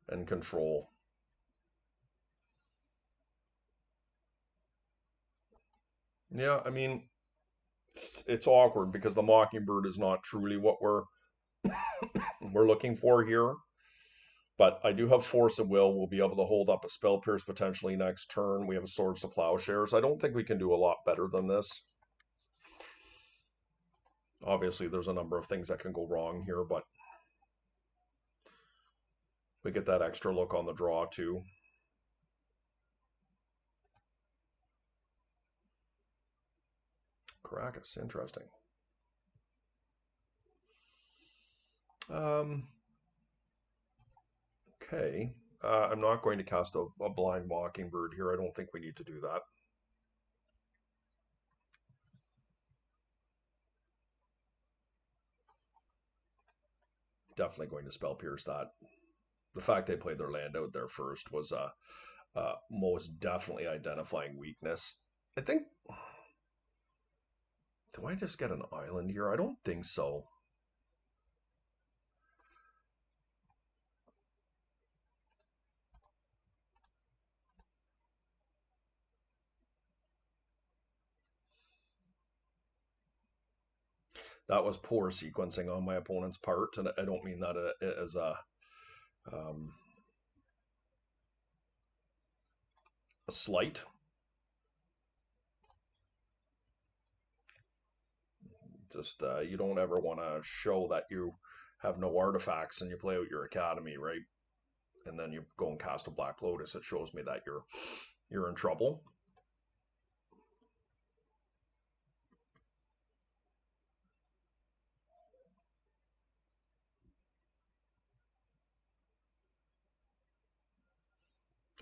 and control. Yeah, I mean, it's awkward because the Mockingbird is not truly what we're looking for here. But I do have Force of Will. We'll be able to hold up a Spell Pierce potentially next turn. We have a Swords to Plowshares. I don't think we can do a lot better than this. Obviously, there's a number of things that can go wrong here, but we get that extra look on the draw too. Caracas, interesting. Okay. I'm not going to cast a blind Mockingbird here. I don't think we need to do that. Definitely going to Spell Pierce that. The fact they played their land out there first was most definitely identifying weakness. I think. Do I just get an island here? I don't think so. That was poor sequencing on my opponent's part, and I don't mean that as um, a slight. Just you don't ever want to show that you have no artifacts and you play out your academy, right? And then you go and cast a Black Lotus. It shows me that you're in trouble.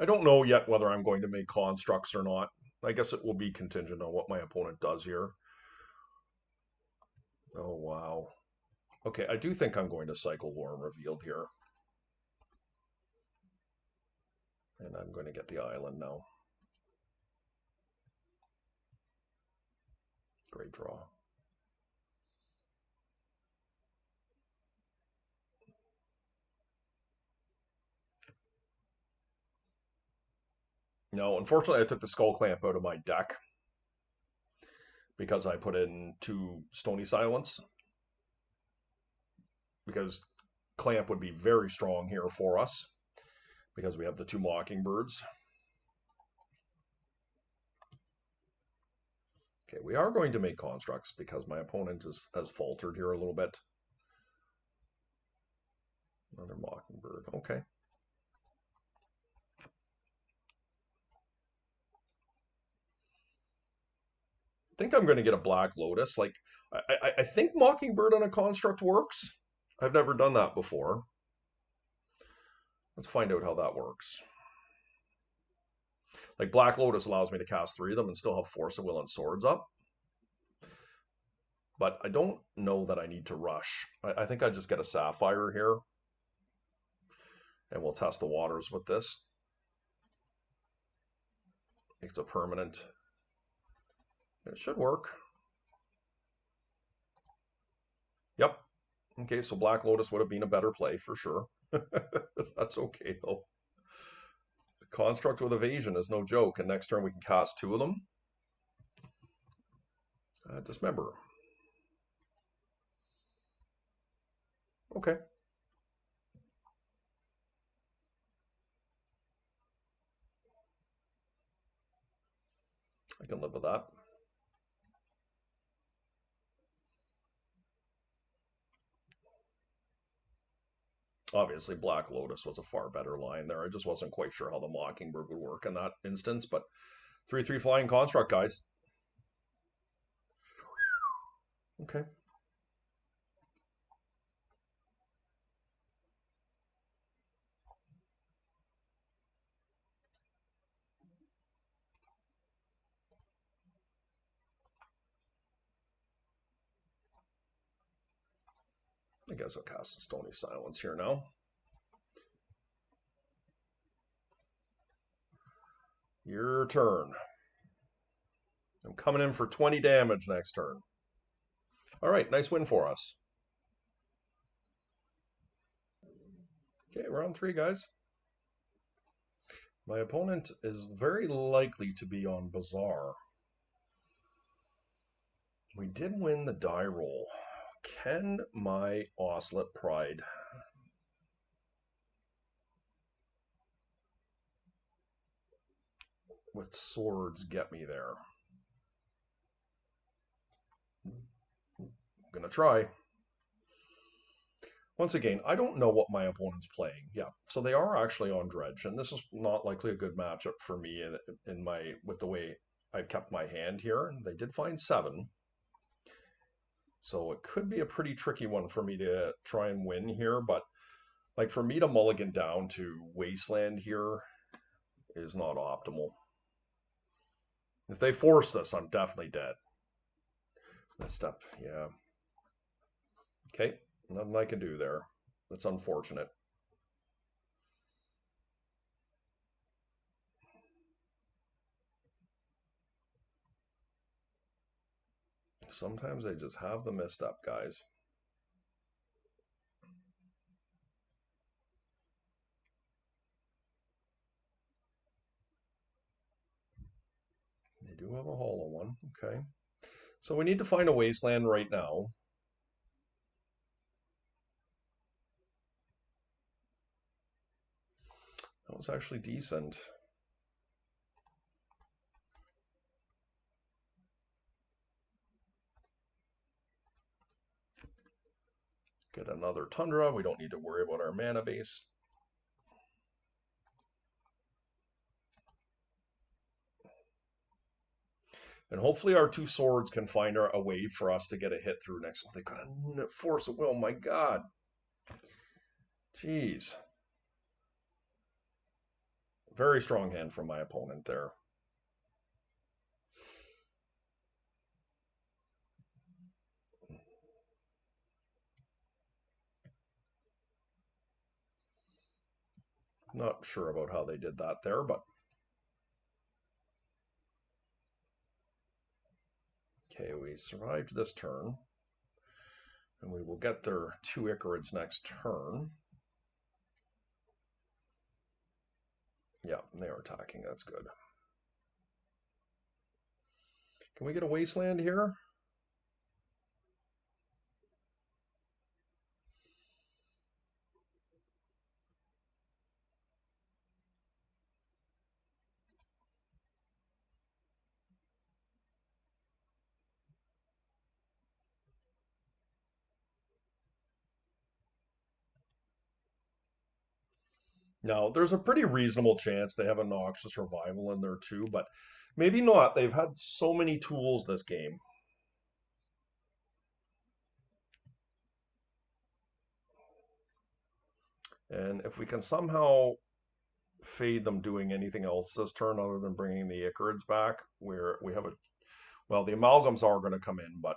I don't know yet whether I'm going to make constructs or not. I guess it will be contingent on what my opponent does here. Oh, wow. Okay, I do think I'm going to cycle Worm Revealed here. And I'm going to get the island now. Great draw. No, unfortunately, I took the Skull Clamp out of my deck because I put in 2 Stony Silence, because Clamp would be very strong here for us because we have the 2 Mockingbirds. Okay, we are going to make constructs because my opponent has faltered here a little bit. Another Mockingbird. Okay. I think I'm going to get a Black Lotus. Like, I think Mockingbird on a construct works. I've never done that before. Let's find out how that works. Like, Black Lotus allows me to cast 3 of them and still have Force of Will and Swords up. But I don't know that I need to rush. I think I just get a Sapphire here. And we'll test the waters with this. It's a permanent. It should work. Yep. Okay, so Black Lotus would have been a better play for sure. That's okay though. Construct with Evasion is no joke, and next turn we can cast 2 of them. Dismember. Okay. I can live with that. Obviously, Black Lotus was a far better line there. I just wasn't quite sure how the Mockingbird would work in that instance, but 3/3 flying construct, guys. Okay. I guess I'll cast a Stony Silence here now. Your turn. I'm coming in for 20 damage next turn. All right, nice win for us. Okay, round 3, guys. My opponent is very likely to be on Bazaar. We did win the die roll. Can my Oslet Pride with swords get me there? I'm gonna try. Once again, I don't know what my opponent's playing. Yeah, so they are actually on Dredge, and this is not likely a good matchup for me in my with the way I kept my hand here. They did find 7. So it could be a pretty tricky one for me to try and win here, but like for me to mulligan down to Wasteland here is not optimal. If they force this, I'm definitely dead. This step, yeah. Okay, nothing I can do there. That's unfortunate. Sometimes they just have the misstep, guys. They do have a hollow one. Okay. So we need to find a wasteland right now. That was actually decent. Get another Tundra. We don't need to worry about our mana base. And hopefully our 2 swords can find a way for us to get a hit through next. They got a Force of Will. My God. Jeez. Very strong hand from my opponent there. Not sure about how they did that there, but okay, we survived this turn. And we will get their 2 Icarids next turn. Yeah, they are attacking. That's good. Can we get a wasteland here? No, there's a pretty reasonable chance they have a Noxious Revival in there too, but maybe not. They've had so many tools this game. And if we can somehow fade them doing anything else this turn other than bringing the Icarids back, where we have a... Well, the Amalgams are going to come in, but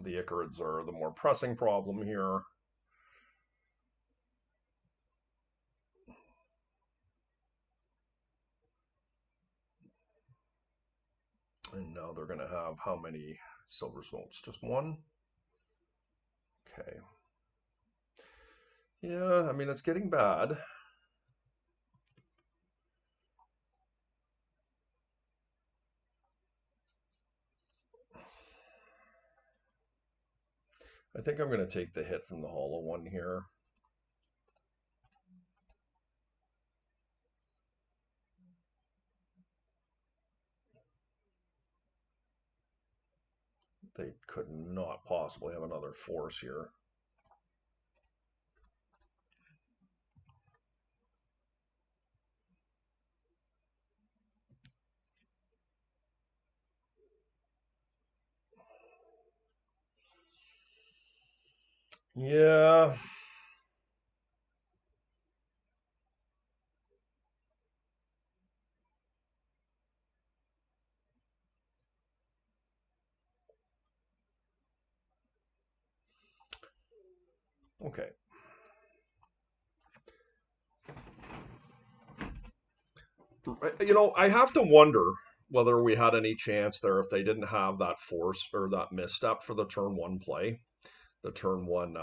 the Icarids are the more pressing problem here. And now they're going to have how many Silver Smokes? Just one? Okay. Yeah, I mean, it's getting bad. I think I'm going to take the hit from the hollow one here. They could not possibly have another force here. Yeah. Okay. You know, I have to wonder whether we had any chance there if they didn't have that force or that misstep for the turn one play, the turn one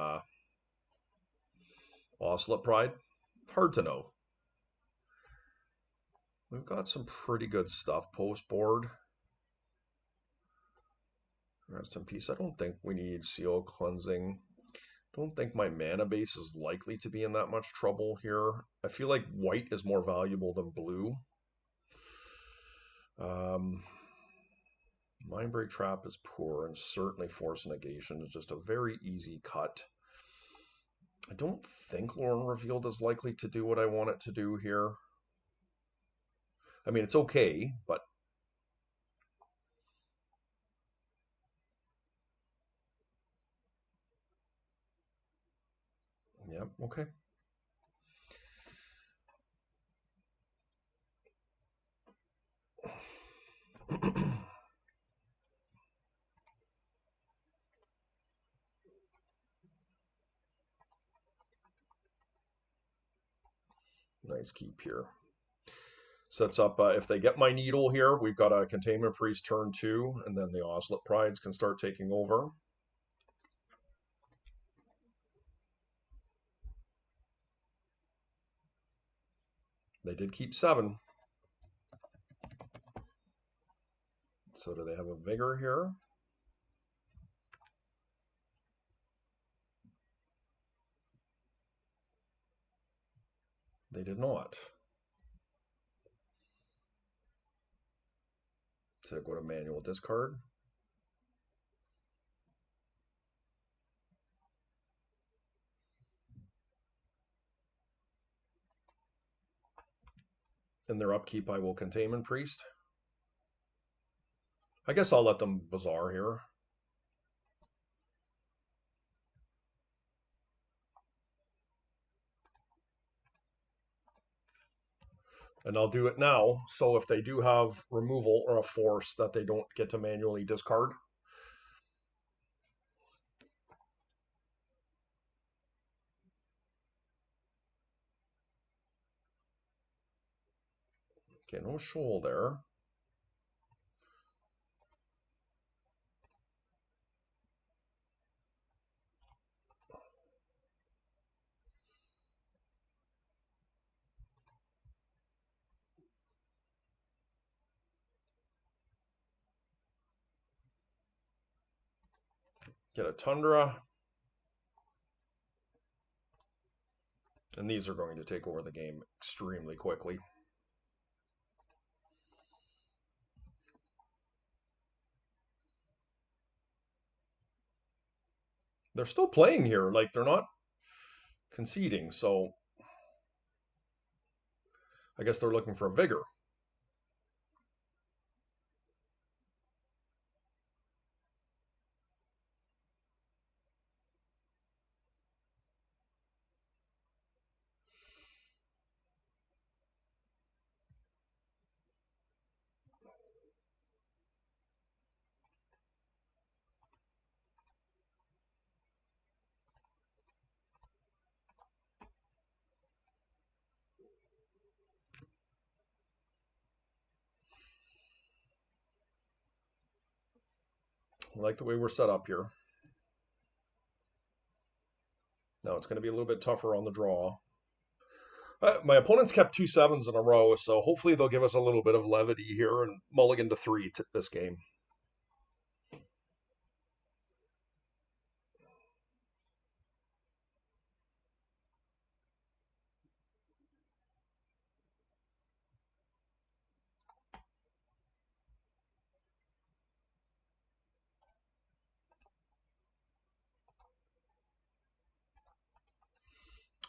Oslet Pride. Hard to know. We've got some pretty good stuff post board. Rest in peace. I don't think we need CO cleansing. Don't think my mana base is likely to be in that much trouble here. I feel like white is more valuable than blue. Mindbreak Trap is poor, and certainly Force Negation is just a very easy cut. I don't think Lorne Revealed is likely to do what I want it to do here. I mean, it's okay, but... Yeah, okay. Nice keep here. Sets up, if they get my needle here, we've got a Containment Priest turn 2, and then the Oslet Prides can start taking over. They did keep 7. So do they have a Vigor here? They did not. So go to manual discard. In their upkeep, I will Containment Priest. I guess I'll let them Bazaar here. And I'll do it now, so if they do have removal or a force that they don't get to manually discard. Okay, no shoal there. Get a Tundra. And these are going to take over the game extremely quickly. They're still playing here. Like, they're not conceding. So I guess they're looking for a vigor. I like the way we're set up here. Now it's going to be a little bit tougher on the draw. My opponent's kept 2 7s in a row, so hopefully they'll give us a little bit of levity here and mulligan to 3 this game.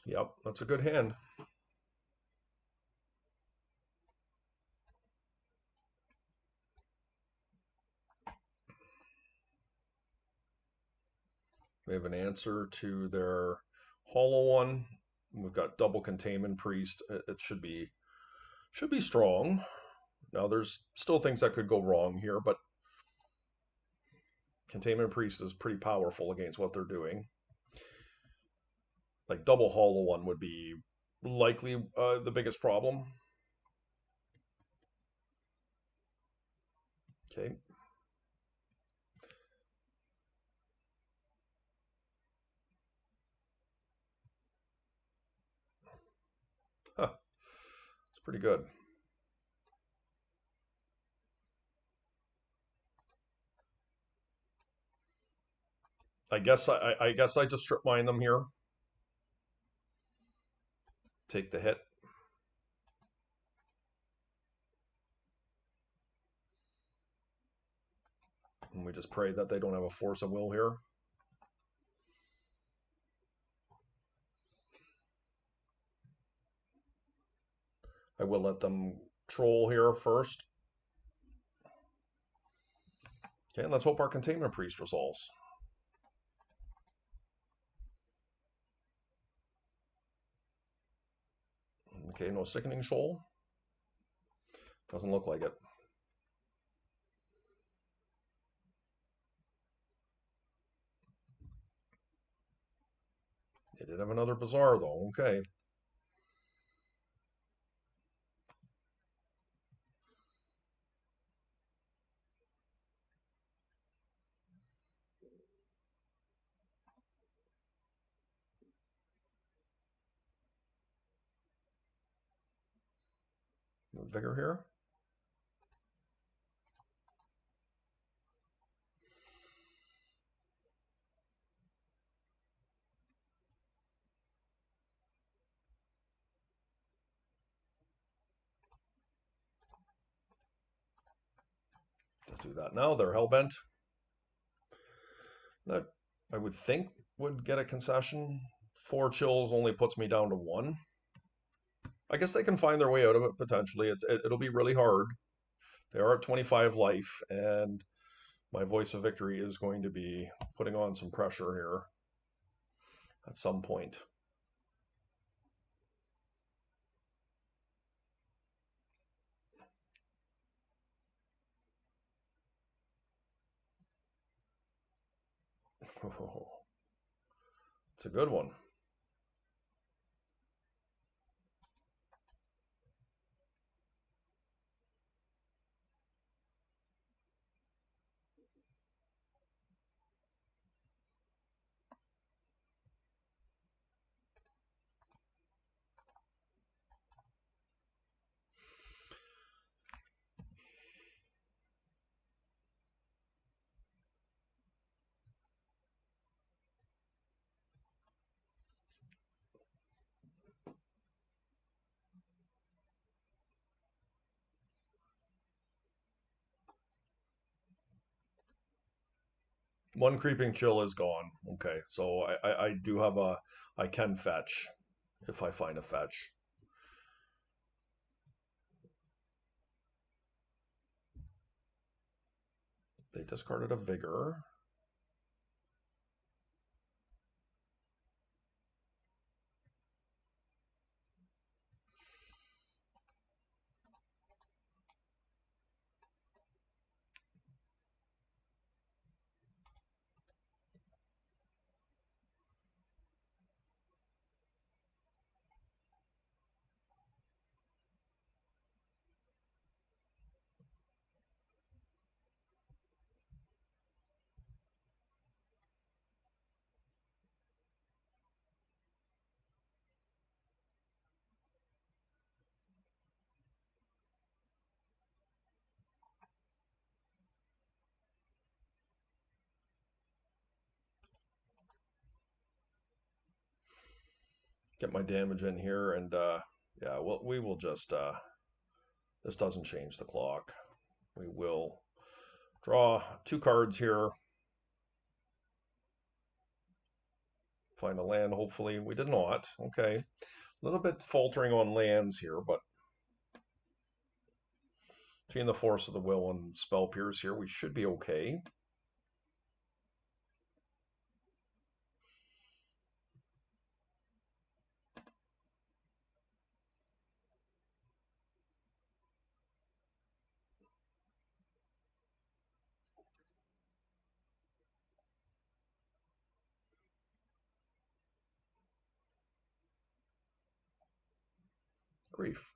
Yep, that's a good hand. We have an answer to their hollow one. We've got double containment priest. It should be strong. Now there's still things that could go wrong here, but containment priest is pretty powerful against what they're doing. Like double hollow one would be likely the biggest problem. Okay. Huh. It's pretty good. I guess I just strip mine them here. Take the hit. And we just pray that they don't have a force of will here. I will let them troll here first. Okay, and let's hope our containment priest resolves. Okay, no sickening shoal. Doesn't look like it. They did have another bazaar though. Okay. The vigor here. Just do that now. They're hellbent. That I would think would get a concession. 4 chills only puts me down to 1. I guess they can find their way out of it potentially. It'll be really hard. They are at 25 life, and my voice of victory is going to be putting on some pressure here at some point. Oh, it's a good one. One creeping chill is gone. Okay, so I do have a, I can fetch if I find a fetch. They discarded a vigor. Get my damage in here, and yeah, well, we will just this doesn't change the clock. We will draw two cards here. Find a land, hopefully. We did not. Okay. A little bit faltering on lands here, but between the Force of the Will and Spell Pierce here, we should be okay. Grief.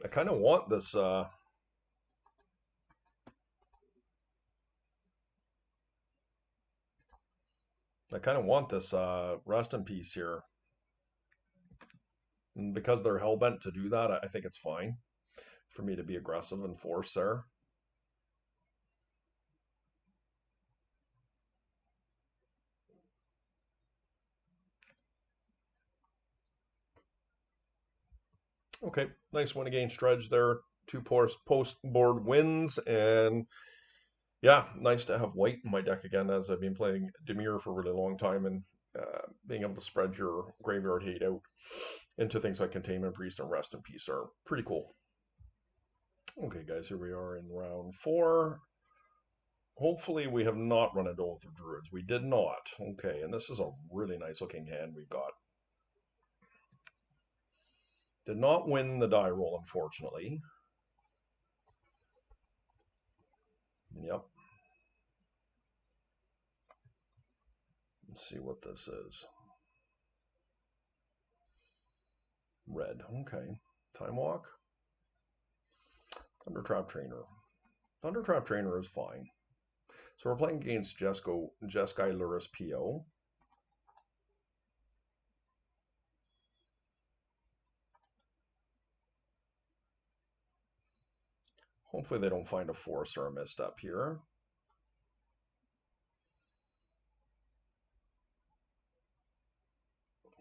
I kind of want this. I kind of want this Rest in Peace here. And because they're hellbent to do that, I think it's fine for me to be aggressive and force there. Okay, nice win against Dredge there. Two post board wins, and yeah, nice to have white in my deck again, as I've been playing Demir for a really long time, and being able to spread your graveyard hate out into things like Containment Priest and Rest in Peace are pretty cool. Okay, guys, here we are in round 4. Hopefully we have not run into Oath of Druids. We did not. Okay, and this is a really nice looking hand we've got. Did not win the die roll, unfortunately. Yep. Let's see what this is. Red. Okay. Time Walk. Thundertrap Trainer. Thundertrap Trainer is fine. So we're playing against Jeskai Luris PO. Hopefully they don't find a force or a misstep here.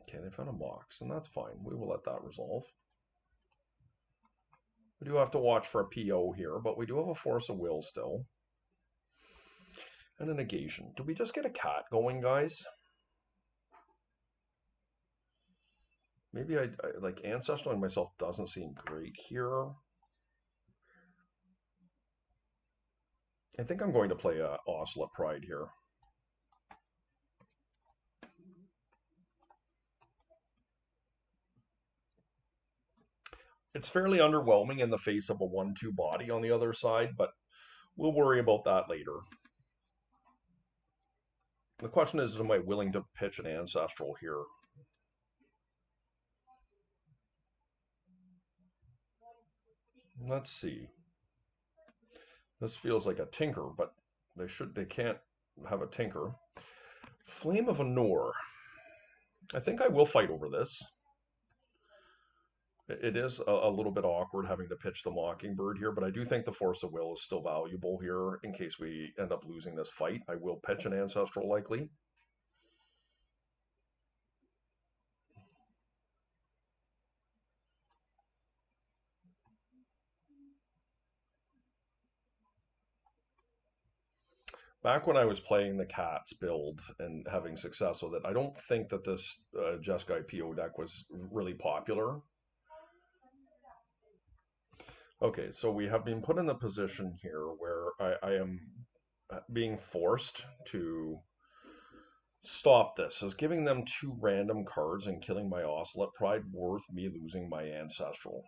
Okay, they found a Mox, and that's fine. We will let that resolve. We do have to watch for a PO here, but we do have a Force of Will still. And a negation. Do we just get a cat going, guys? Maybe I like Ancestral and myself doesn't seem great here. I think I'm going to play a Osla Pride here. It's fairly underwhelming in the face of a 1-2 body on the other side, but we'll worry about that later. The question is, am I willing to pitch an Ancestral here? Let's see. This feels like a Tinker, but they can't have a Tinker. Flame of Anor. I think I will fight over this. It is a little bit awkward having to pitch the Mockingbird here, but I do think the Force of Will is still valuable here in case we end up losing this fight. I will pitch an Ancestral likely. Back when I was playing the Cats build and having success with it, I don't think that this Jeskai PO deck was really popular. Okay, so we have been put in the position here where I am being forced to stop this. Is giving them two random cards and killing my Ocelot Pride worth me losing my Ancestral?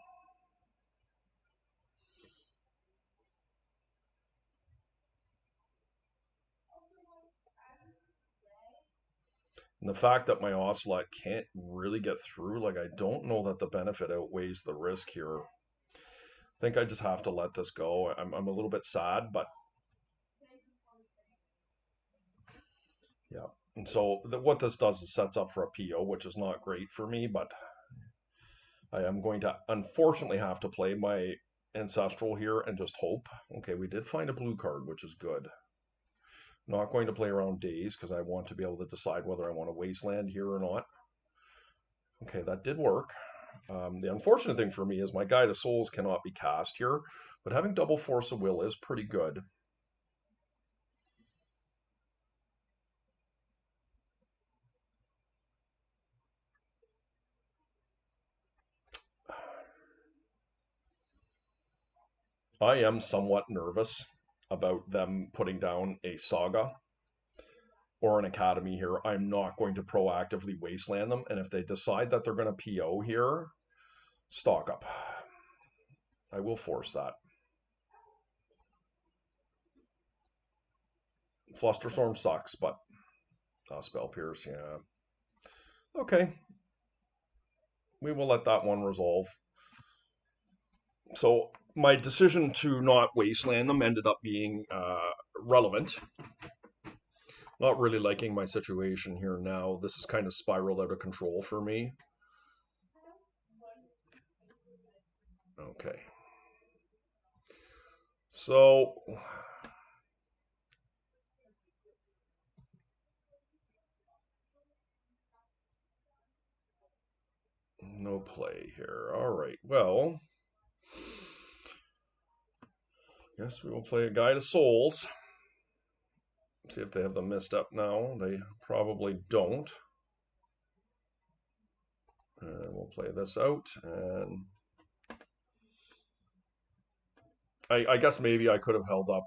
And the fact that my Ocelot can't really get through, like, I don't know that the benefit outweighs the risk here. I think I just have to let this go. I'm a little bit sad, but yeah. And so what this does is sets up for a PO, which is not great for me, but I am going to unfortunately have to play my Ancestral here and just hope. Okay, we did find a blue card, which is good. Not going to play around days because I want to be able to decide whether I want to wasteland here or not. Okay, that did work. The unfortunate thing for me is my Guide of Souls cannot be cast here, but having double Force of Will is pretty good. I am somewhat nervous about them putting down a Saga or an Academy here. I'm not going to proactively wasteland them, and if they decide that they're going to PO here, stock up. I will force that. Flusterstorm sucks, but Spell Pierce, yeah. Okay, we will let that one resolve. So my decision to not wasteland them ended up being relevant. Not really liking my situation here now. This is kind of spiraled out of control for me. Okay. So no play here. All right. Well, guess we will play a Guide of Souls. See if they have them messed up now. They probably don't. And we'll play this out. And I guess maybe I could have held up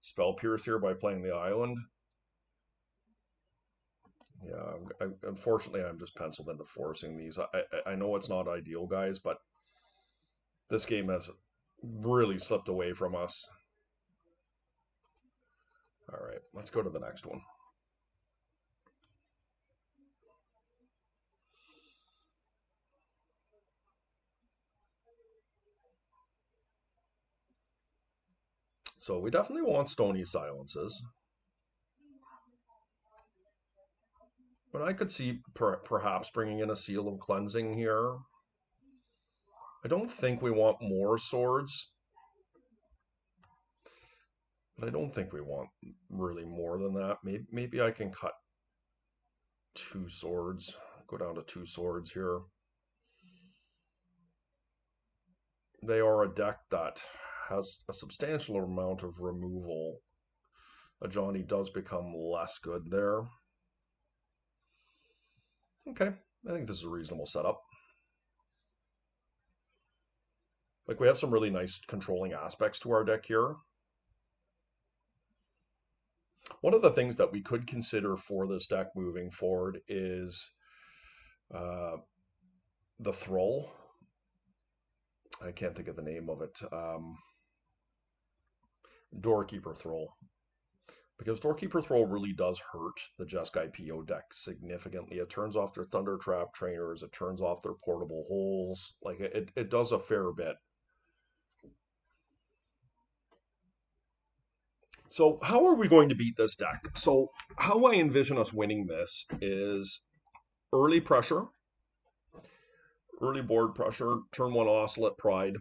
Spell Pierce here by playing the island. Yeah, unfortunately, I'm just penciled into forcing these. I know it's not ideal, guys, but this game has really slipped away from us. All right, let's go to the next one. So we definitely want Stony Silences. But I could see perhaps bringing in a Seal of Cleansing here. I don't think we want more swords. But I don't think we want really more than that. Maybe I can cut two swords. Go down to two swords here. They are a deck that has a substantial amount of removal. A Johnny does become less good there. Okay, I think this is a reasonable setup. Like, we have some really nice controlling aspects to our deck here. One of the things that we could consider for this deck moving forward is uh, the Thrall. I can't think of the name of it. Doorkeeper Thrall. Because Doorkeeper Thrall really does hurt the Jeskai PO deck significantly. It turns off their Thunder Trap trainers, it turns off their portable holes. Like, it does a fair bit. So how are we going to beat this deck? So how I envision us winning this is early pressure, early board pressure, turn one Ocelot Pride,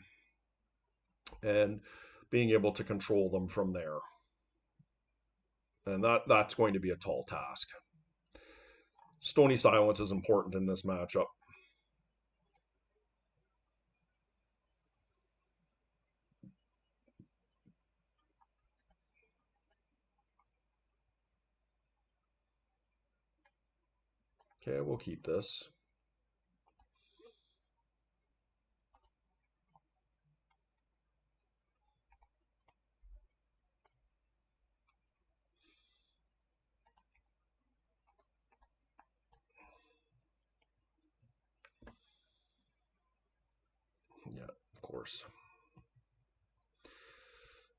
and being able to control them from there. And that's going to be a tall task. Stony Silence is important in this matchup. Okay, we'll keep this. Yeah, of course.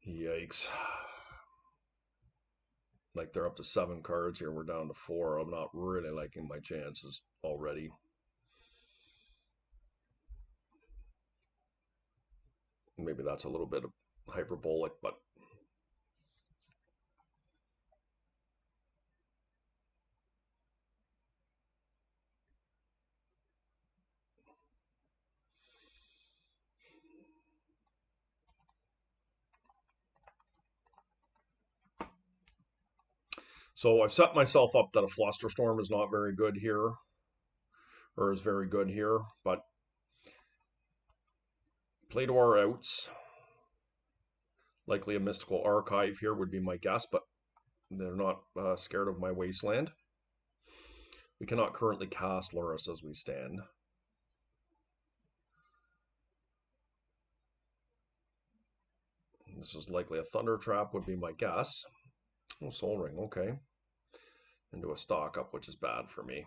Yikes. Like they're up to 7 cards here. We're down to 4. I'm not really liking my chances already. Maybe that's a little bit hyperbolic, but so I've set myself up that a flusterstorm is not very good here, or is very good here, but play to our outs. Likely a mystical archive here would be my guess, but they're not scared of my wasteland. We cannot currently cast Lurrus as we stand. This is likely a Thunder Trap would be my guess. Oh, Soul Ring, okay. Into a stock up, which is bad for me.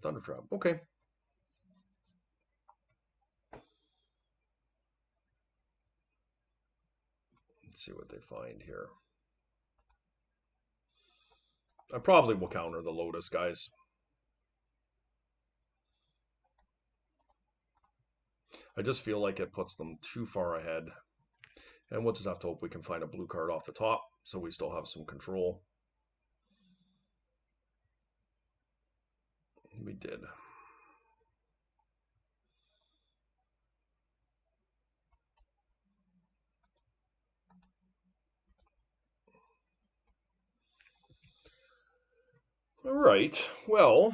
Thunder Trap, okay. Let's see what they find here. I probably will counter the Lotus, guys. I just feel like it puts them too far ahead. And we'll just have to hope we can find a blue card off the top so we still have some control. We did. All right, well.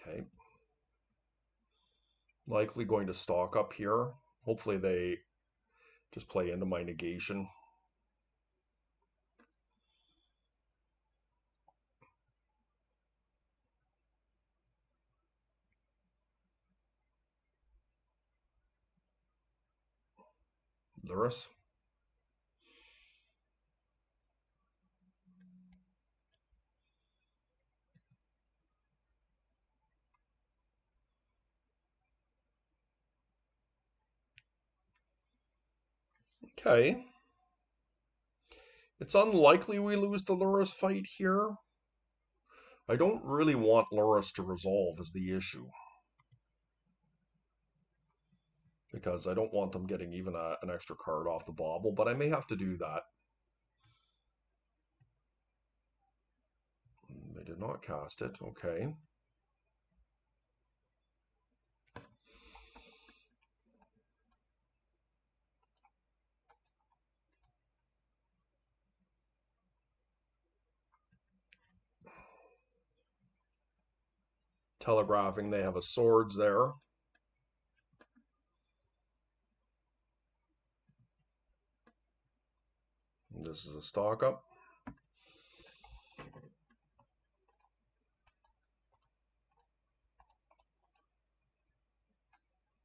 Okay. Likely going to stock up here. Hopefully they just play into my negation. Lurrus. Okay. It's unlikely we lose the Lurrus fight here. I don't really want Lurrus to resolve is the issue. Because I don't want them getting even an extra card off the bauble, but I may have to do that. They did not cast it, okay. Telegraphing, they have a swords there. This is a stock up.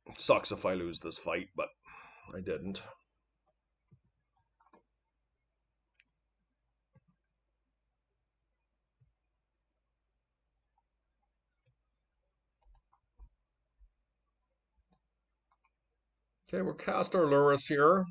It sucks if I lose this fight, but I didn't. Okay, we'll cast our Lurrus here.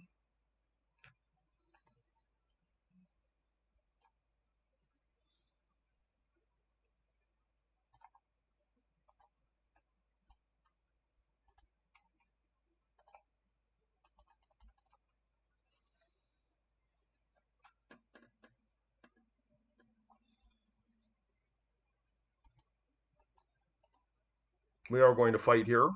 We are going to fight here.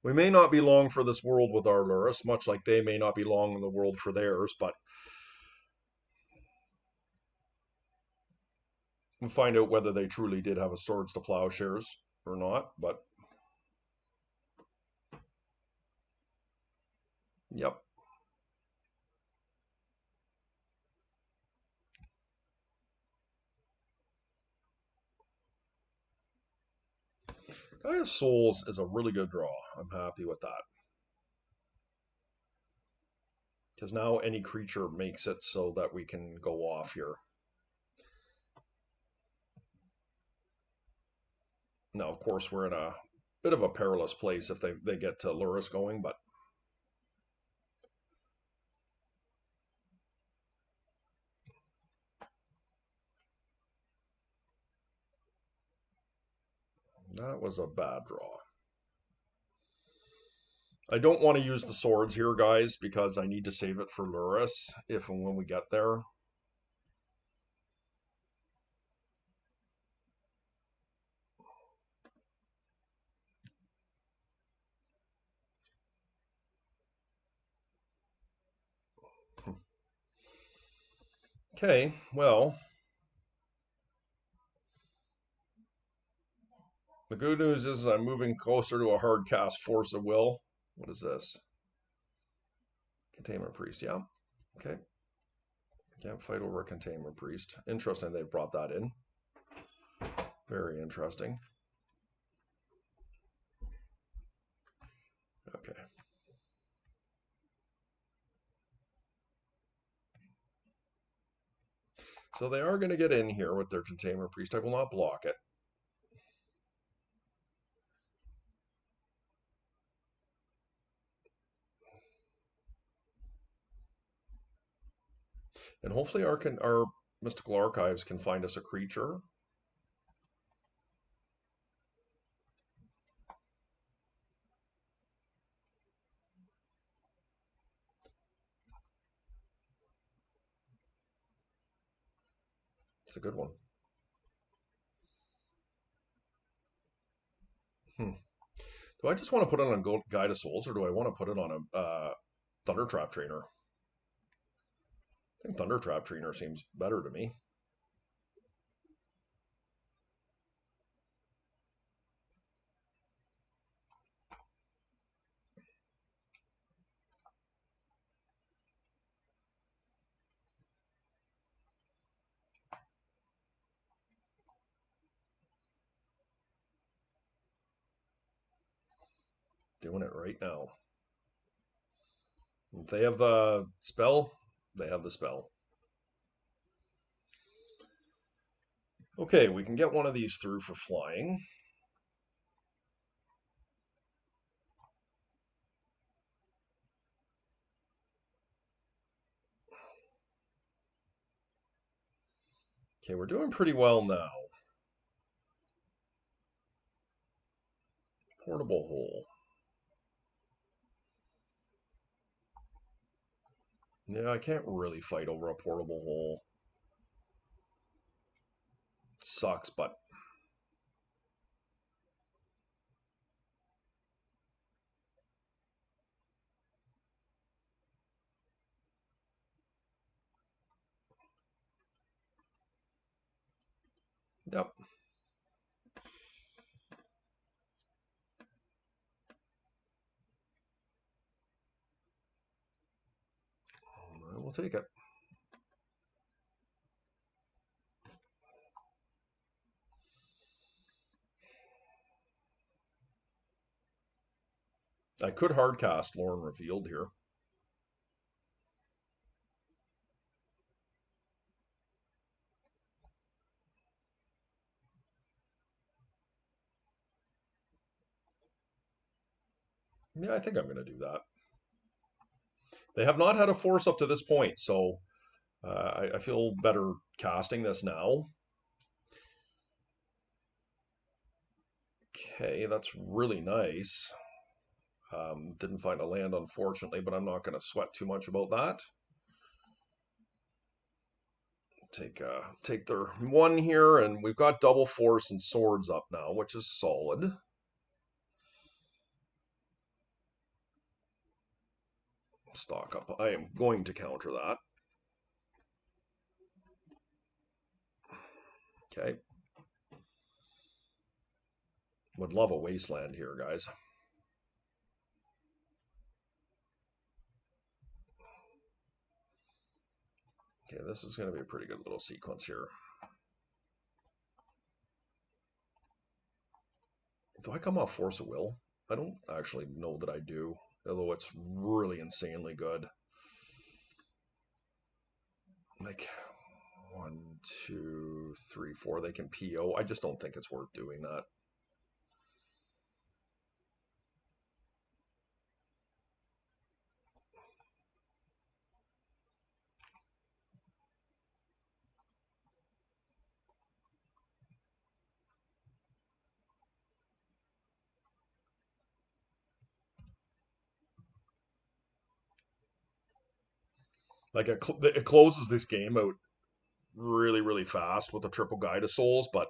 We may not be long for this world with our Lurrus, much like they may not be long in the world for theirs, but We'll find out whether they truly did have a swords to plowshares or not, but yep. Guy of Souls is a really good draw. I'm happy with that. Because now any creature makes it so that we can go off here. Now, of course, we're in a bit of a perilous place if they get to lure us going, but that was a bad draw. I don't want to use the swords here, guys, because I need to save it for Luris if and when we get there. Okay, well, the good news is I'm moving closer to a hard cast Force of Will. What is this? Containment Priest, yeah. Okay. Can't fight over a Containment Priest. Interesting they brought that in. Very interesting. Okay. So they are going to get in here with their Containment Priest. I will not block it. And hopefully our Mystical Archives can find us a creature. It's a good one. Do I just want to put it on a Guide of Souls, or do I want to put it on a Thunder Trap Trainer? I think Thunder Trap Trainer seems better to me. Doing it right now. If they have the spell, they have the spell. Okay, we can get one of these through for flying. Okay, we're doing pretty well now. Portable hole. Yeah, I can't really fight over a portable hole. It sucks, but yep. I will take it. I could hardcast Lorne Revealed here. Yeah, I think I'm going to do that. They have not had a force up to this point, so I feel better casting this now. Okay, that's really nice. Didn't find a land, unfortunately, but I'm not going to sweat too much about that. Take their one here, and we've got double force and swords up now, which is solid. Stock up. I am going to counter that. Okay. Would love a wasteland here, guys. Okay, this is going to be a pretty good little sequence here. Do I come off Force of Will? I don't actually know that I do, although it's really insanely good. Like, 1, 2, 3, 4, they can PO. I just don't think it's worth doing that. Like, it closes this game out really, really fast with a triple Guide of Souls, but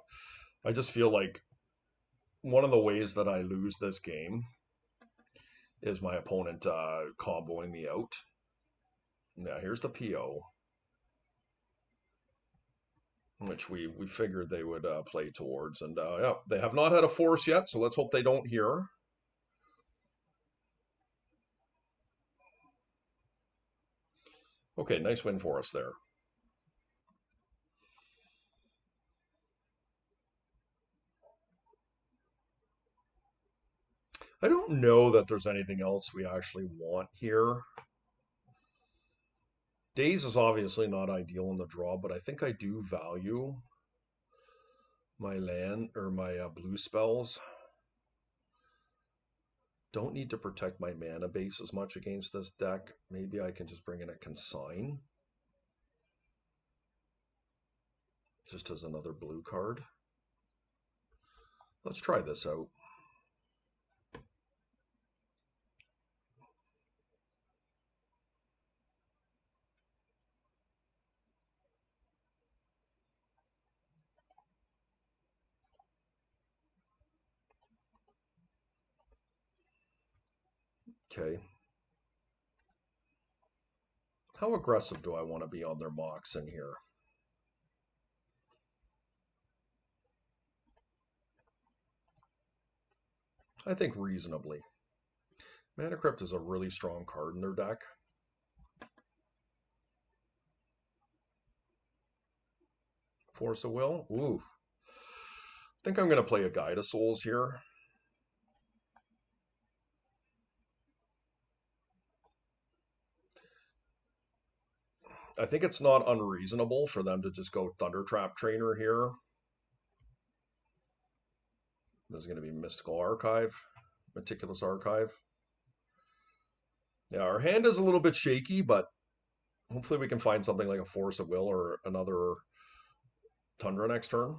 I just feel like one of the ways that I lose this game is my opponent comboing me out. Yeah, here's the PO, which we figured they would play towards, and yeah, they have not had a force yet, so let's hope they don't here. Okay, nice win for us there. I don't know that there's anything else we actually want here. Daze is obviously not ideal in the draw, but I think I do value my land or my blue spells. Don't need to protect my mana base as much against this deck. Maybe I can just bring in a Consign. Just as another blue card. Let's try this out. Okay. How aggressive do I want to be on their mocks in here? I think reasonably. Mana Crypt is a really strong card in their deck. Force of Will? Ooh. I think I'm going to play a Guide of Souls here. I think it's not unreasonable for them to just go Thunder Trap Trainer here. This is going to be Mystical Archive, Meticulous Archive. Yeah, our hand is a little bit shaky, but hopefully we can find something like a Force of Will or another Tundra next turn.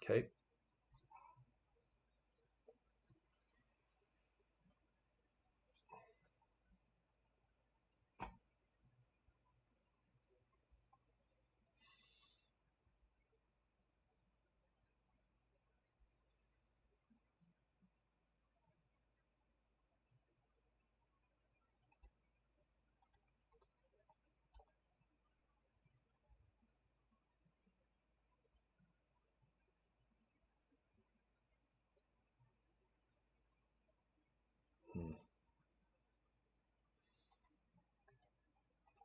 Okay. Hmm.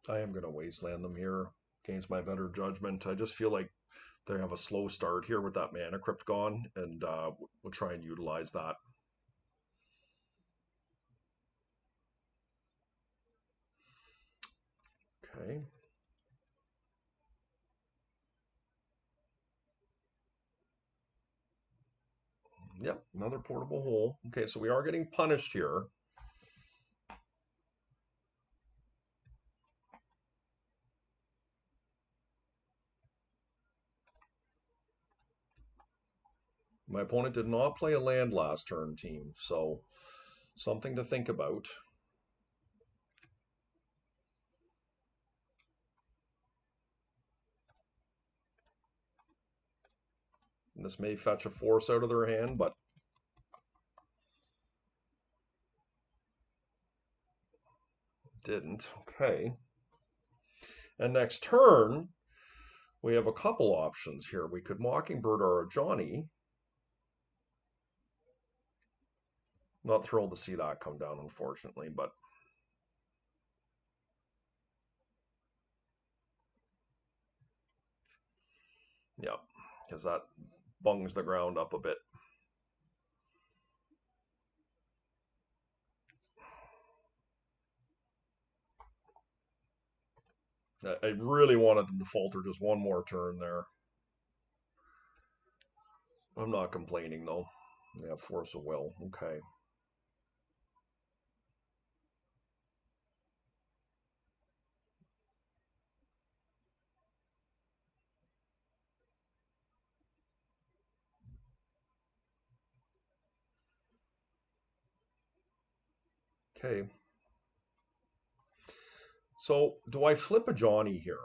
I am going to wasteland them here against my better judgment. I just feel like they have a slow start here with that Mana Crypt gone, and we'll try and utilize that. Okay. Yep, another portable hole. Okay, so we are getting punished here. My opponent did not play a land last turn, team, so something to think about. And this may fetch a force out of their hand, but Didn't. Okay. And next turn, we have a couple options here. We could Mockingbird our Johnny. Not thrilled to see that come down, unfortunately, but yeah, because that bungs the ground up a bit. I really wanted them to falter just one more turn there. I'm not complaining though. Yeah, force of will. Okay. Okay. So do I flip a Johnny here?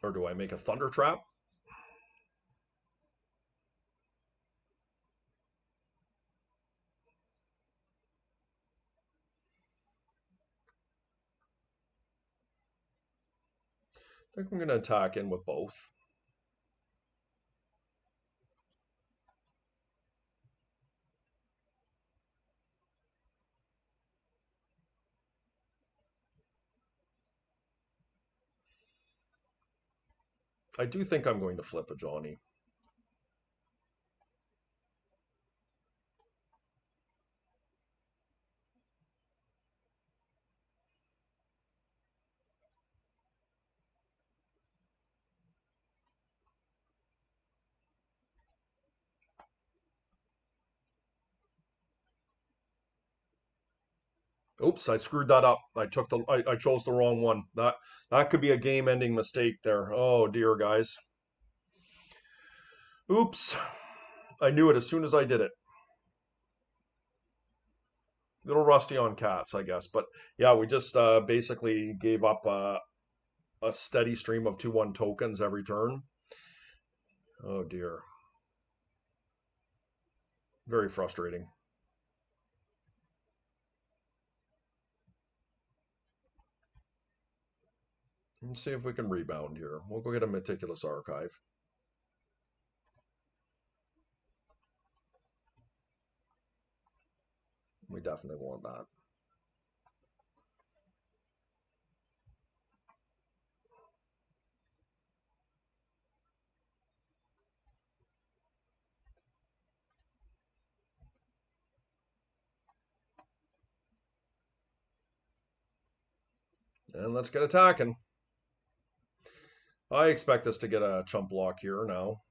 Or do I make a Thunder Trap? I think I'm going to attack in with both. I do think I'm going to flip a Johnny. Oops, I screwed that up. I chose the wrong one. That could be a game-ending mistake there. Oh dear, guys. Oops. I knew it as soon as I did it. A little rusty on cats, I guess. But yeah, we just basically gave up a steady stream of 2/1 tokens every turn. Oh dear. Very frustrating. Let's see if we can rebound here. We'll go get a meticulous archive. We definitely want that. And let's get attacking. I expect us to get a chump block here now.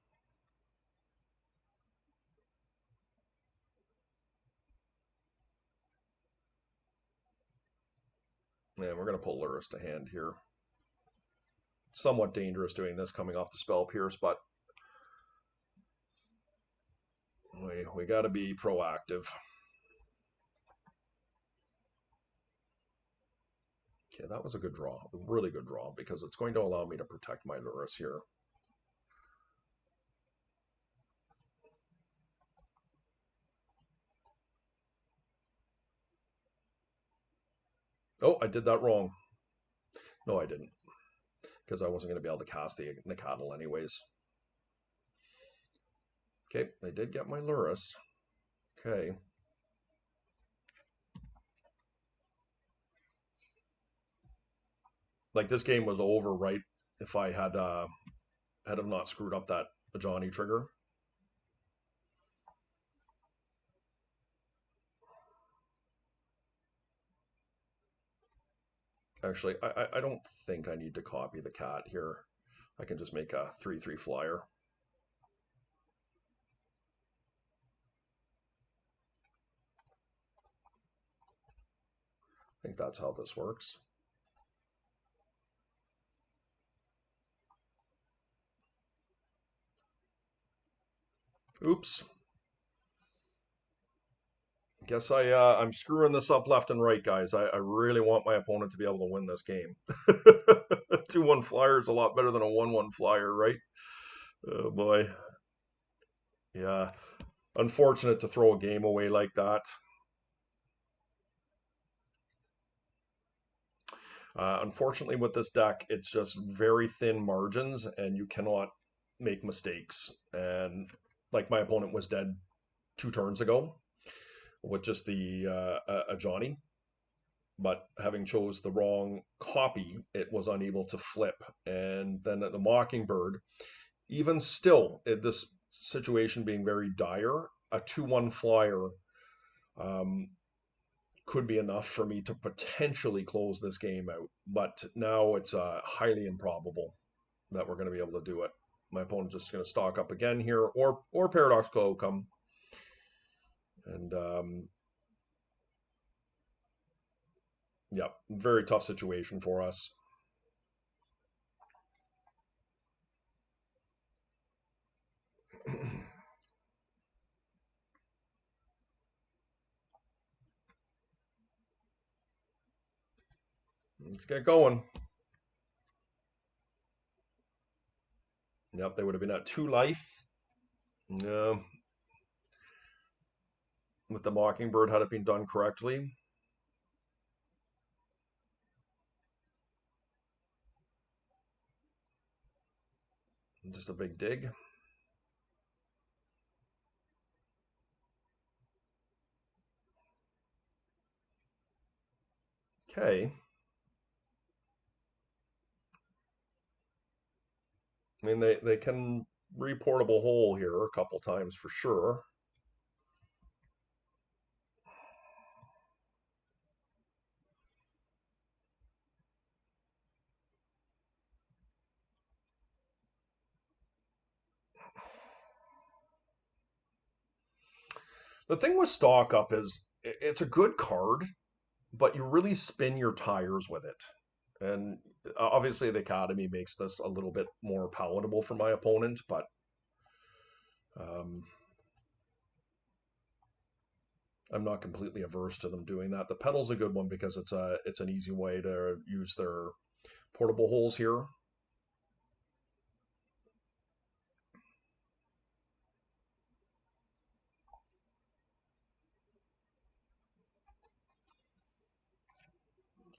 And we're going to pull Luris to hand here. Somewhat dangerous doing this coming off the Spell Pierce, but we got to be proactive. Okay, that was a good draw. A really good draw, because it's going to allow me to protect my Luris here. Oh, I did that wrong. No, I didn't, because I wasn't going to be able to cast the Nicatl anyways. Okay, I did get my Luris. Okay. Like, this game was over, right? If I had have not screwed up that Johnny trigger. Actually, I don't think I need to copy the cat here. I can just make a 3/3 flyer. I think that's how this works. Oops. Guess I'm screwing this up left and right, guys. I really want my opponent to be able to win this game. 2/1 flyer is a lot better than a 1/1 flyer, right? Oh boy. Yeah, unfortunate to throw a game away like that. Unfortunately, with this deck, it's just very thin margins, and you cannot make mistakes. And like my opponent was dead 2 turns ago with just the a Johnny, but having chose the wrong copy, it was unable to flip. And then the Mockingbird, even still, this situation being very dire, a 2-1 flyer um, could be enough for me to potentially close this game out. But now it's highly improbable that we're going to be able to do it. My opponent's just going to stock up again here, or Paradoxical Outcome, and yeah, very tough situation for us. Let's get going. Yep, they would have been at 2 life. Yeah, with the Mockingbird, had it been done correctly. Just a big dig. Okay. I mean, they can reportable hole here a couple times for sure. The thing with stock up is it's a good card, but you really spin your tires with it. And obviously, the Academy makes this a little bit more palatable for my opponent, but um, I'm not completely averse to them doing that. The pedal's a good one because it's an easy way to use their portable holes here.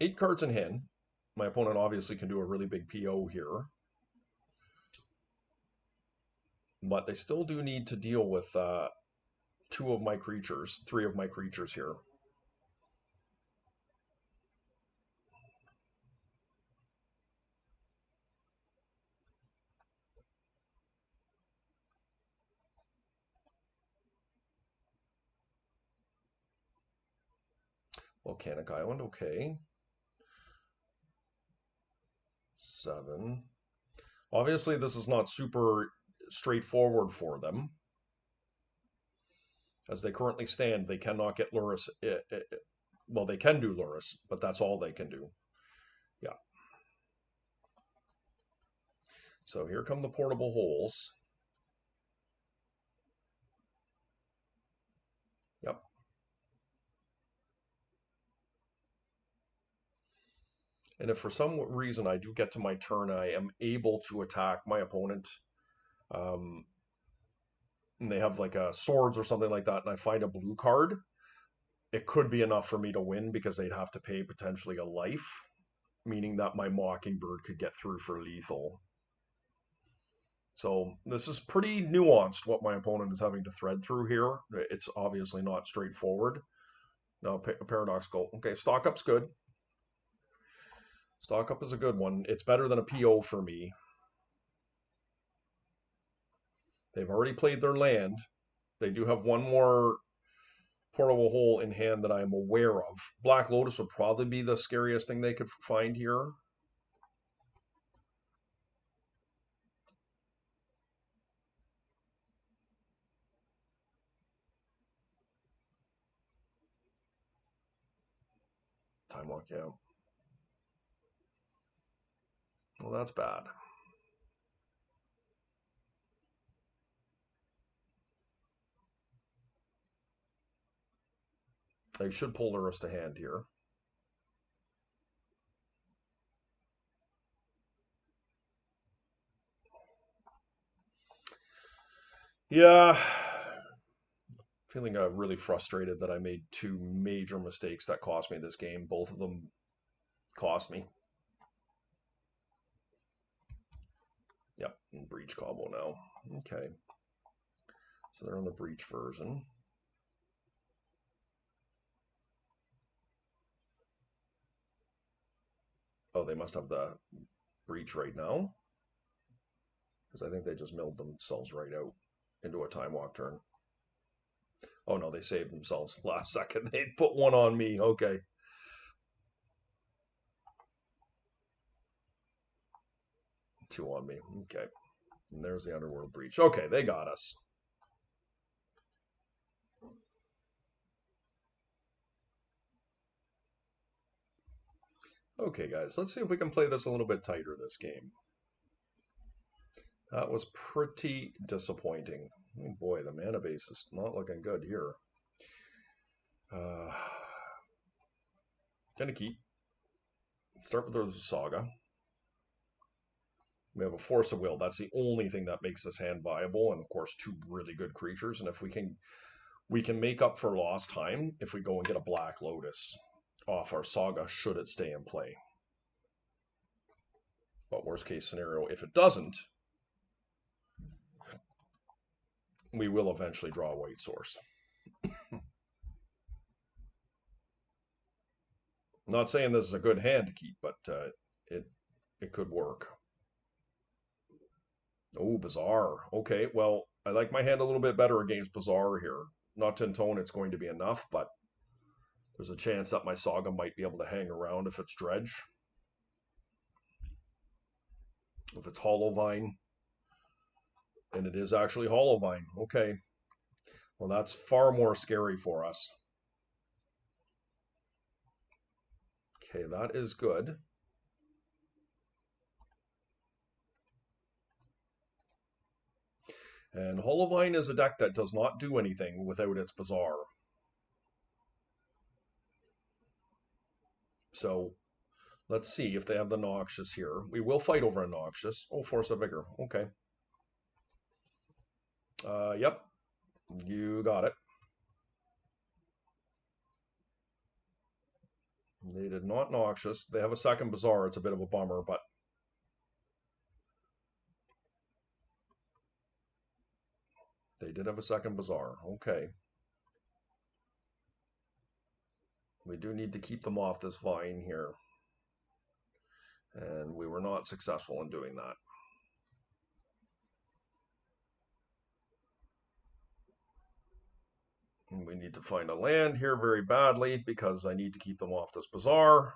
8 cards in hand. My opponent obviously can do a really big PO here, but they still do need to deal with 2 of my creatures, 3 of my creatures here. Volcanic Island, okay. 7. Obviously, this is not super straightforward for them. As they currently stand, they cannot get Lurrus. Well, they can do Lurrus, but that's all they can do. Yeah. So here come the portable holes. Yep. And if for some reason I do get to my turn, I am able to attack my opponent, um, and they have like a swords or something like that, and I find a blue card, it could be enough for me to win because they'd have to pay potentially a life, meaning that my Mockingbird could get through for lethal. So this is pretty nuanced what my opponent is having to thread through here. It's obviously not straightforward. Now, Paradoxical. Okay, stock up's good. Stock up is a good one. It's better than a PO for me. They've already played their land. They do have one more portable hole in hand that I am aware of. Black Lotus would probably be the scariest thing they could find here. Time Walk, yeah. Well, that's bad. I should pull the rest of hand here. Yeah, Feeling really frustrated that I made two major mistakes that cost me this game. Both of them cost me. Yep, breach combo now. Okay. So they're on the breach version. Oh, they must have the breach right now. Because I think they just milled themselves right out into a time walk turn. Oh no, they saved themselves last second. They put one on me. Okay. Two on me. Okay. And there's the underworld breach. Okay, they got us. Okay, guys, let's see if we can play this a little bit tighter this game. That was pretty disappointing. Oh boy, the mana base is not looking good here. Gonna keep. Start with the Saga. We have a Force of Will. That's the only thing that makes this hand viable, and of course, two really good creatures. And if we can make up for lost time if we go and get a Black Lotus off our Saga, should it stay in play. But worst case scenario, if it doesn't, we will eventually draw a white source. I'm not saying this is a good hand to keep, but it could work. Oh, Bizarre. Okay, well, I like my hand a little bit better against Bizarre here. Not to intone it's going to be enough, but there's a chance that my Saga might be able to hang around if it's Dredge. If it's Hollowvine, and it is actually Hollowvine. Okay, well, that's far more scary for us. Okay, that is good. And Hollowvine is a deck that does not do anything without its Bizarre. So let's see if they have the Noxious here. We will fight over a Noxious. Oh, Force of Vigor. Okay. Yep. You got it. They did not Noxious. They have a second Bizarre. It's a bit of a bummer, but they did have a second Bizarre. Okay. We do need to keep them off this vine here. And we were not successful in doing that. And we need to find a land here very badly because I need to keep them off this Bizarre.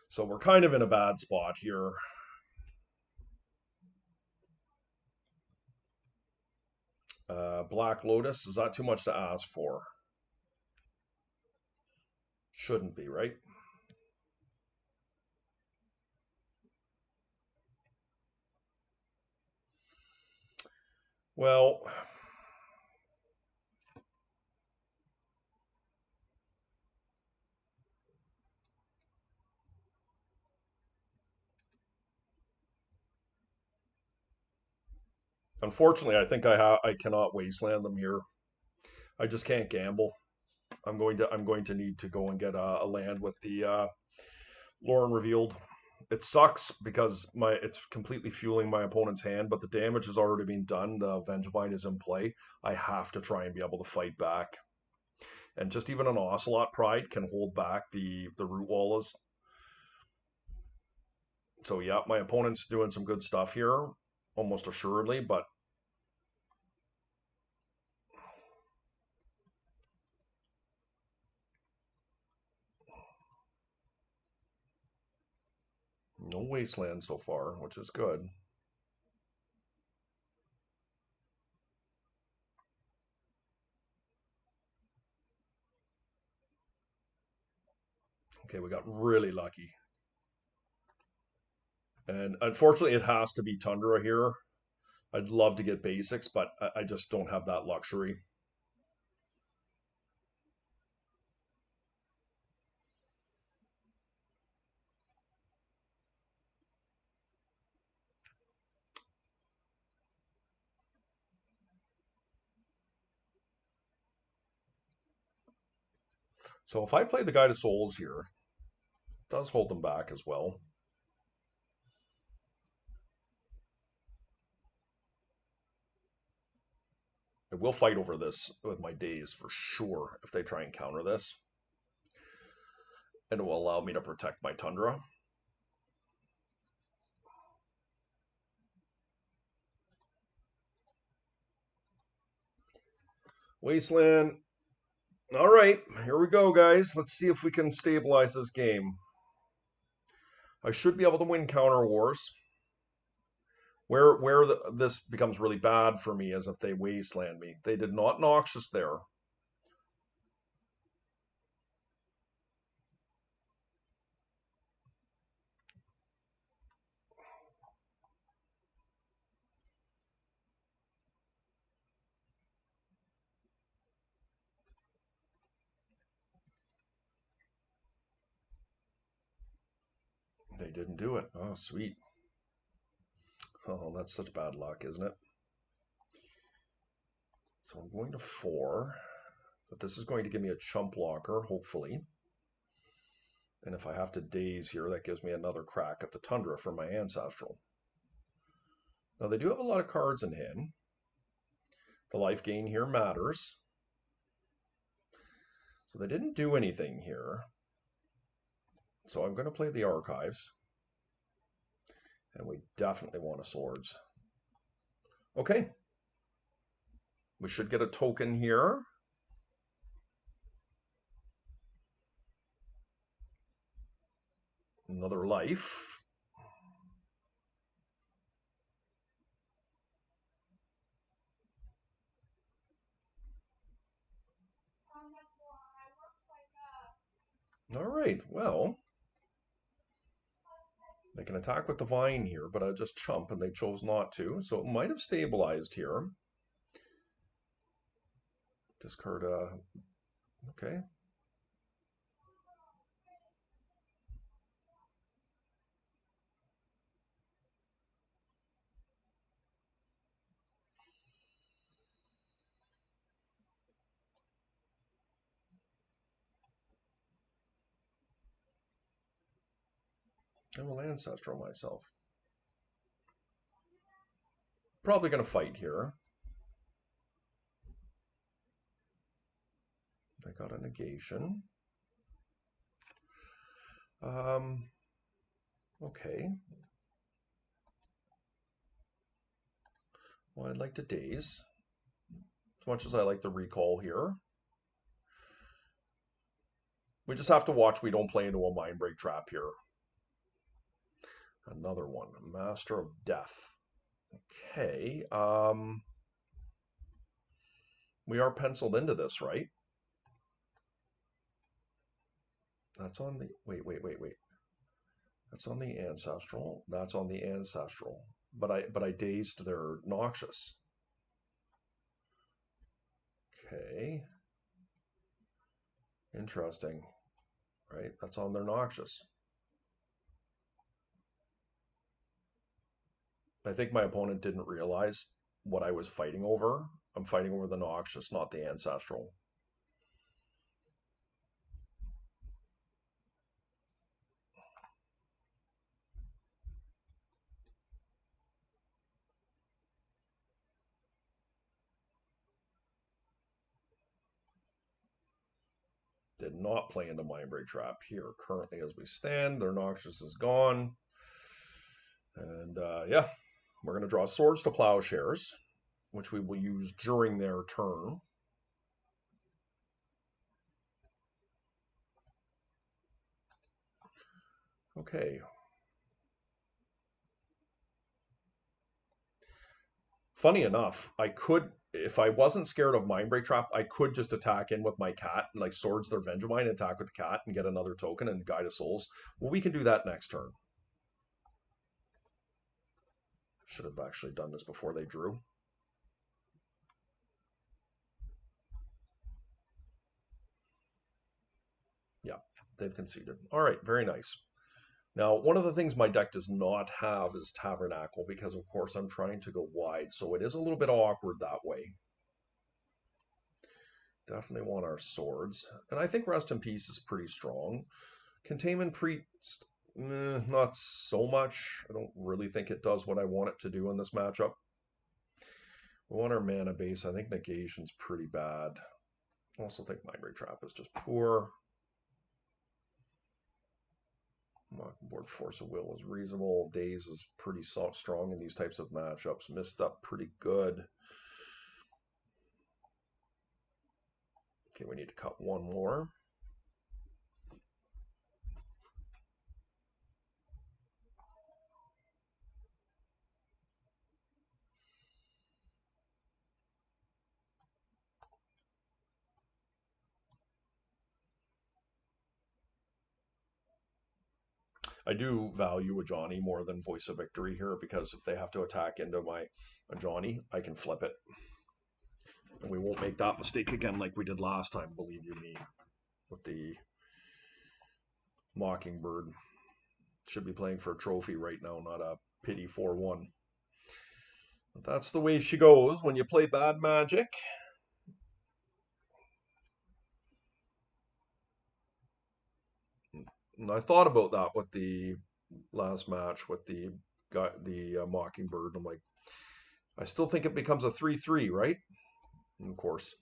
So we're kind of in a bad spot here. Black Lotus, is that too much to ask for? Shouldn't be, right? Well, unfortunately, I think I cannot wasteland them here. I just can't gamble. I'm going to need to go and get a land with the Lauren Revealed. It sucks because it's completely fueling my opponent's hand, but the damage has already been done. The Vengevine is in play. I have to try and be able to fight back. And just even an Ocelot Pride can hold back the Root Wallas. So yeah, my opponent's doing some good stuff here, almost assuredly, but no wasteland so far, which is good. Okay, we got really lucky. And unfortunately, it has to be Tundra here. I'd love to get basics, but I just don't have that luxury. So if I play the Guide of Souls here, it does hold them back as well. I will fight over this with my days for sure if they try and counter this. And it will allow me to protect my Tundra. Wasteland. All right, here we go, guys. Let's see if we can stabilize this game. I should be able to win counter wars. Where this becomes really bad for me is if they wasteland me. They did not noxious there. They didn't do it. Oh, sweet. Oh, that's such bad luck, isn't it? So I'm going to 4, but this is going to give me a chump blocker, hopefully. And if I have to daze here, that gives me another crack at the Tundra for my Ancestral. Now they do have a lot of cards in hand. The life gain here matters. So they didn't do anything here. So I'm going to play the Archives. And we definitely want a Swords. Okay. We should get a token here. Another life. All right, well, they can attack with the Vine here, but I just chump and they chose not to. So it might have stabilized here. Discard, okay. I will Ancestral myself. Probably going to fight here. I got a negation. Okay. Well, I'd like to daze. As much as I like the recall here. We just have to watch we don't play into a Mind Break trap here. Another one. Master of Death. Okay. We are penciled into this, right? That's on the... Wait. That's on the Ancestral. That's on the Ancestral. But I dazed their Noxious. Okay. Interesting. Right? That's on their Noxious. I think my opponent didn't realize what I was fighting over. I'm fighting over the Noxious, not the Ancestral. Did not play into Mind Break Trap here. Currently, as we stand, their Noxious is gone. And yeah, we're going to draw Swords to Plowshares, which we will use during their turn. Okay. Funny enough, I could, if I wasn't scared of Mind Break Trap, I could just attack in with my cat and like Swords their Vengemine, attack with the cat and get another token and Guide of Souls. Well, we can do that next turn. Should have actually done this before they drew. Yeah, they've conceded. All right, very nice. Now, one of the things my deck does not have is Tabernacle because, of course, I'm trying to go wide. So it is a little bit awkward that way. Definitely want our swords. And I think Rest in Peace is pretty strong. Containment Priest, not so much. I don't really think it does what I want it to do in this matchup. We want our mana base. I think Negation's pretty bad. I also think Mind Trap is just poor. Mockingbird Force of Will is reasonable. Daze is pretty strong in these types of matchups. Missed up pretty good. Okay, we need to cut one more. I do value a Johnny more than Voice of Victory here because if they have to attack into a Johnny, I can flip it. And we won't make that mistake again like we did last time, believe you me, with the Mockingbird. Should be playing for a trophy right now, not a pity 4-1. But that's the way she goes when you play bad Magic. And I thought about that with the last match with the Mockingbird. I'm like, I still think it becomes a 3-3, right? And of course,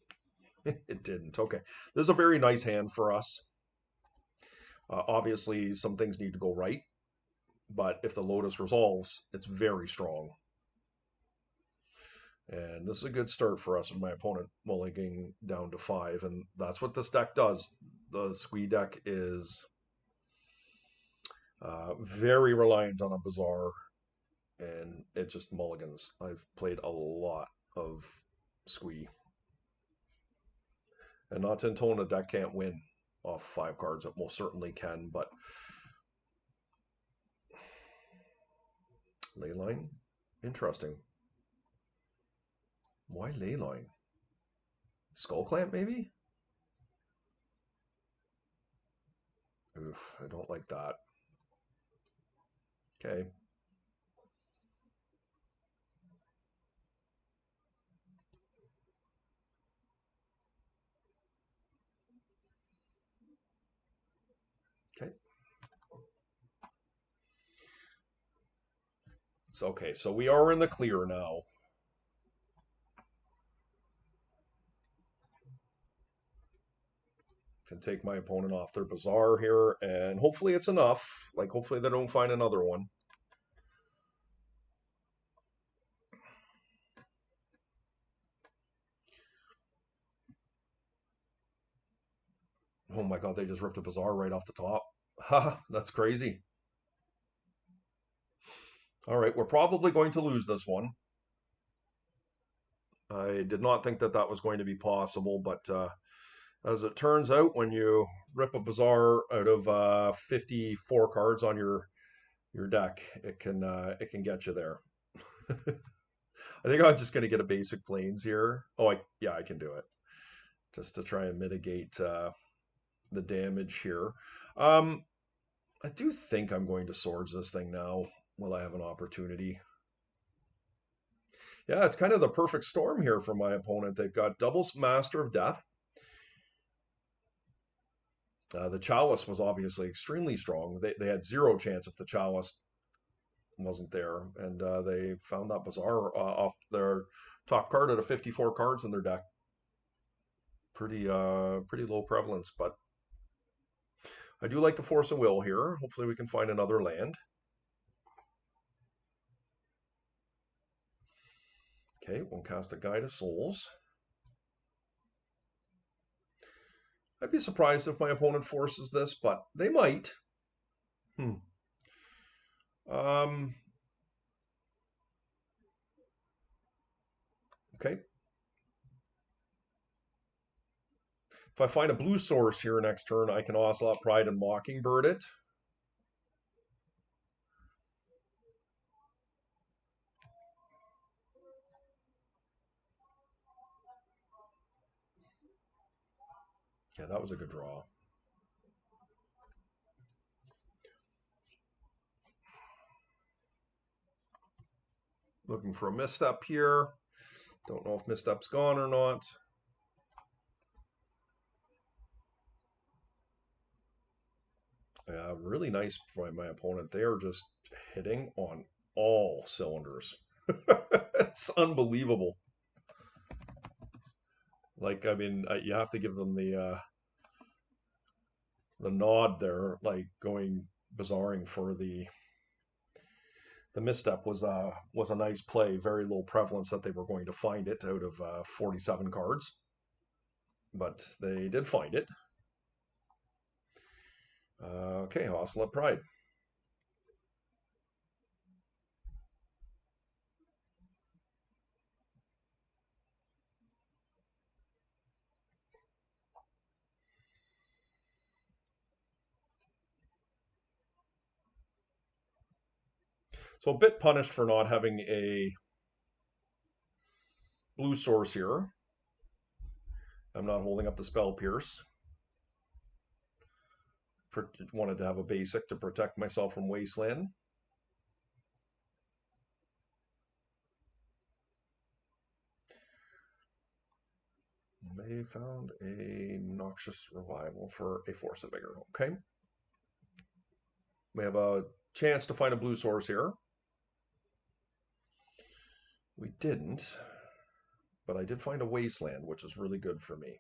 it didn't. Okay, this is a very nice hand for us. Obviously, some things need to go right, but if the Lotus resolves, it's very strong. And this is a good start for us and my opponent mulliganing down to 5, and that's what this deck does. The Squee deck is very reliant on a Bazaar, and it just mulligans. I've played a lot of Squee. And not to intone a deck can't win off 5 cards. It most certainly can, but Leyline? Interesting. Why Leyline? Skull Clamp, maybe? Oof, I don't like that. Okay. Okay. It's okay, so we are in the clear now. Can take my opponent off their Bazaar here, and hopefully it's enough. Like, hopefully they don't find another one. Oh my god, they just ripped a Bazaar right off the top. Ha, that's crazy. All right, we're probably going to lose this one. I did not think that that was going to be possible, but as it turns out, when you rip a Bazaar out of 54 cards on your deck, it can get you there. I think I'm just going to get a basic planes here. Oh, yeah, I can do it just to try and mitigate the damage here. I do think I'm going to swords this thing now while I have an opportunity. Yeah, it's kind of the perfect storm here for my opponent. They've got doubles Master of Death. The Chalice was obviously extremely strong. They had zero chance if the Chalice wasn't there, and they found that Bazaar off their top card out of 54 cards in their deck. Pretty low prevalence, but I do like the Force of Will here. Hopefully we can find another land. Okay, we'll cast a Guide of Souls. I'd be surprised if my opponent forces this, but they might. Um, okay. If I find a blue source here next turn, I can Ocelot Pride and Mockingbird it. Yeah, that was a good draw. Looking for a misstep here. Don't know if misstep's gone or not. Really nice by my opponent. They are just hitting on all cylinders. It's unbelievable. Like, I mean, you have to give them the nod there, like going bizarring for the misstep was a nice play. Very low prevalence that they were going to find it out of 47 cards, but they did find it. Okay, Ocelot Pride. So a bit punished for not having a blue source here. I'm not holding up the Spell Pierce. Wanted to have a basic to protect myself from Wasteland. They found a Noxious Revival for a Force of Vigor. Okay. We have a chance to find a blue source here. We didn't, but I did find a Wasteland, which is really good for me.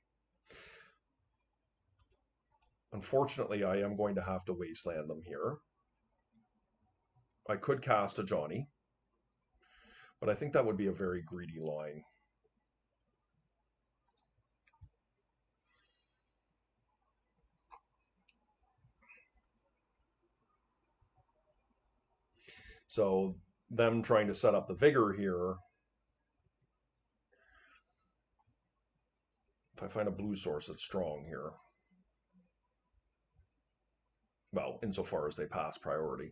Unfortunately, I am going to have to Wasteland them here. I could cast a Johnny, but I think that would be a very greedy line. So them trying to set up the Vigor here, if I find a blue source that's strong here, well, insofar as they pass priority,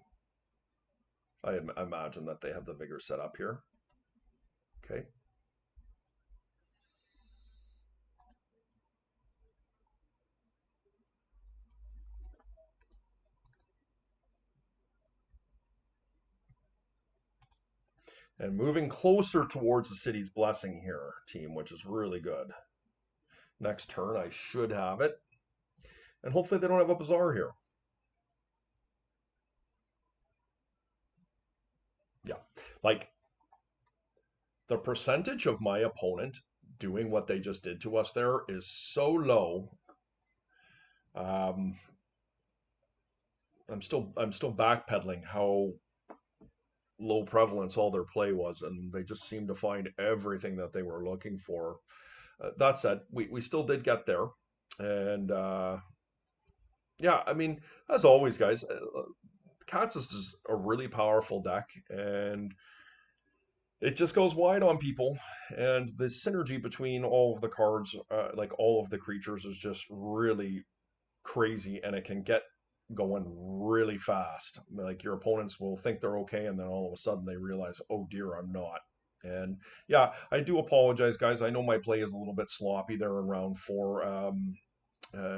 I imagine that they have the Vigor set up here. Okay. And moving closer towards the City's Blessing here, team, which is really good. Next turn, I should have it. And hopefully they don't have a Bazaar here. Yeah. Like, the percentage of my opponent doing what they just did to us there is so low. Um, I'm still backpedaling how low prevalence all their play was, and they just seemed to find everything that they were looking for. That said, we still did get there, and yeah, I mean, as always, guys, Cats is just a really powerful deck, and it just goes wide on people. And the synergy between all of the cards, like all of the creatures, is just really crazy, and it can get going really fast. Like your opponents will think they're okay, and then all of a sudden they realize, oh dear, I'm not. And yeah, I do apologize, guys. I know my play is a little bit sloppy there in round four.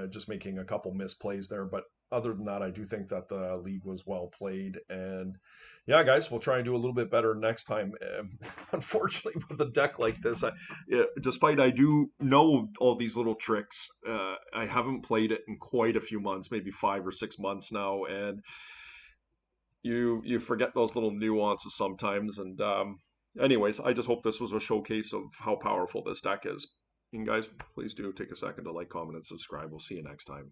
Just making a couple misplays there. But other than that, I do think that the league was well played. And yeah, guys, we'll try and do a little bit better next time. Unfortunately, with a deck like this, despite I do know all these little tricks, I haven't played it in quite a few months, maybe 5 or 6 months now, and you forget those little nuances sometimes. And anyways, I just hope this was a showcase of how powerful this deck is. And guys, please do take a second to like, comment, and subscribe. We'll see you next time.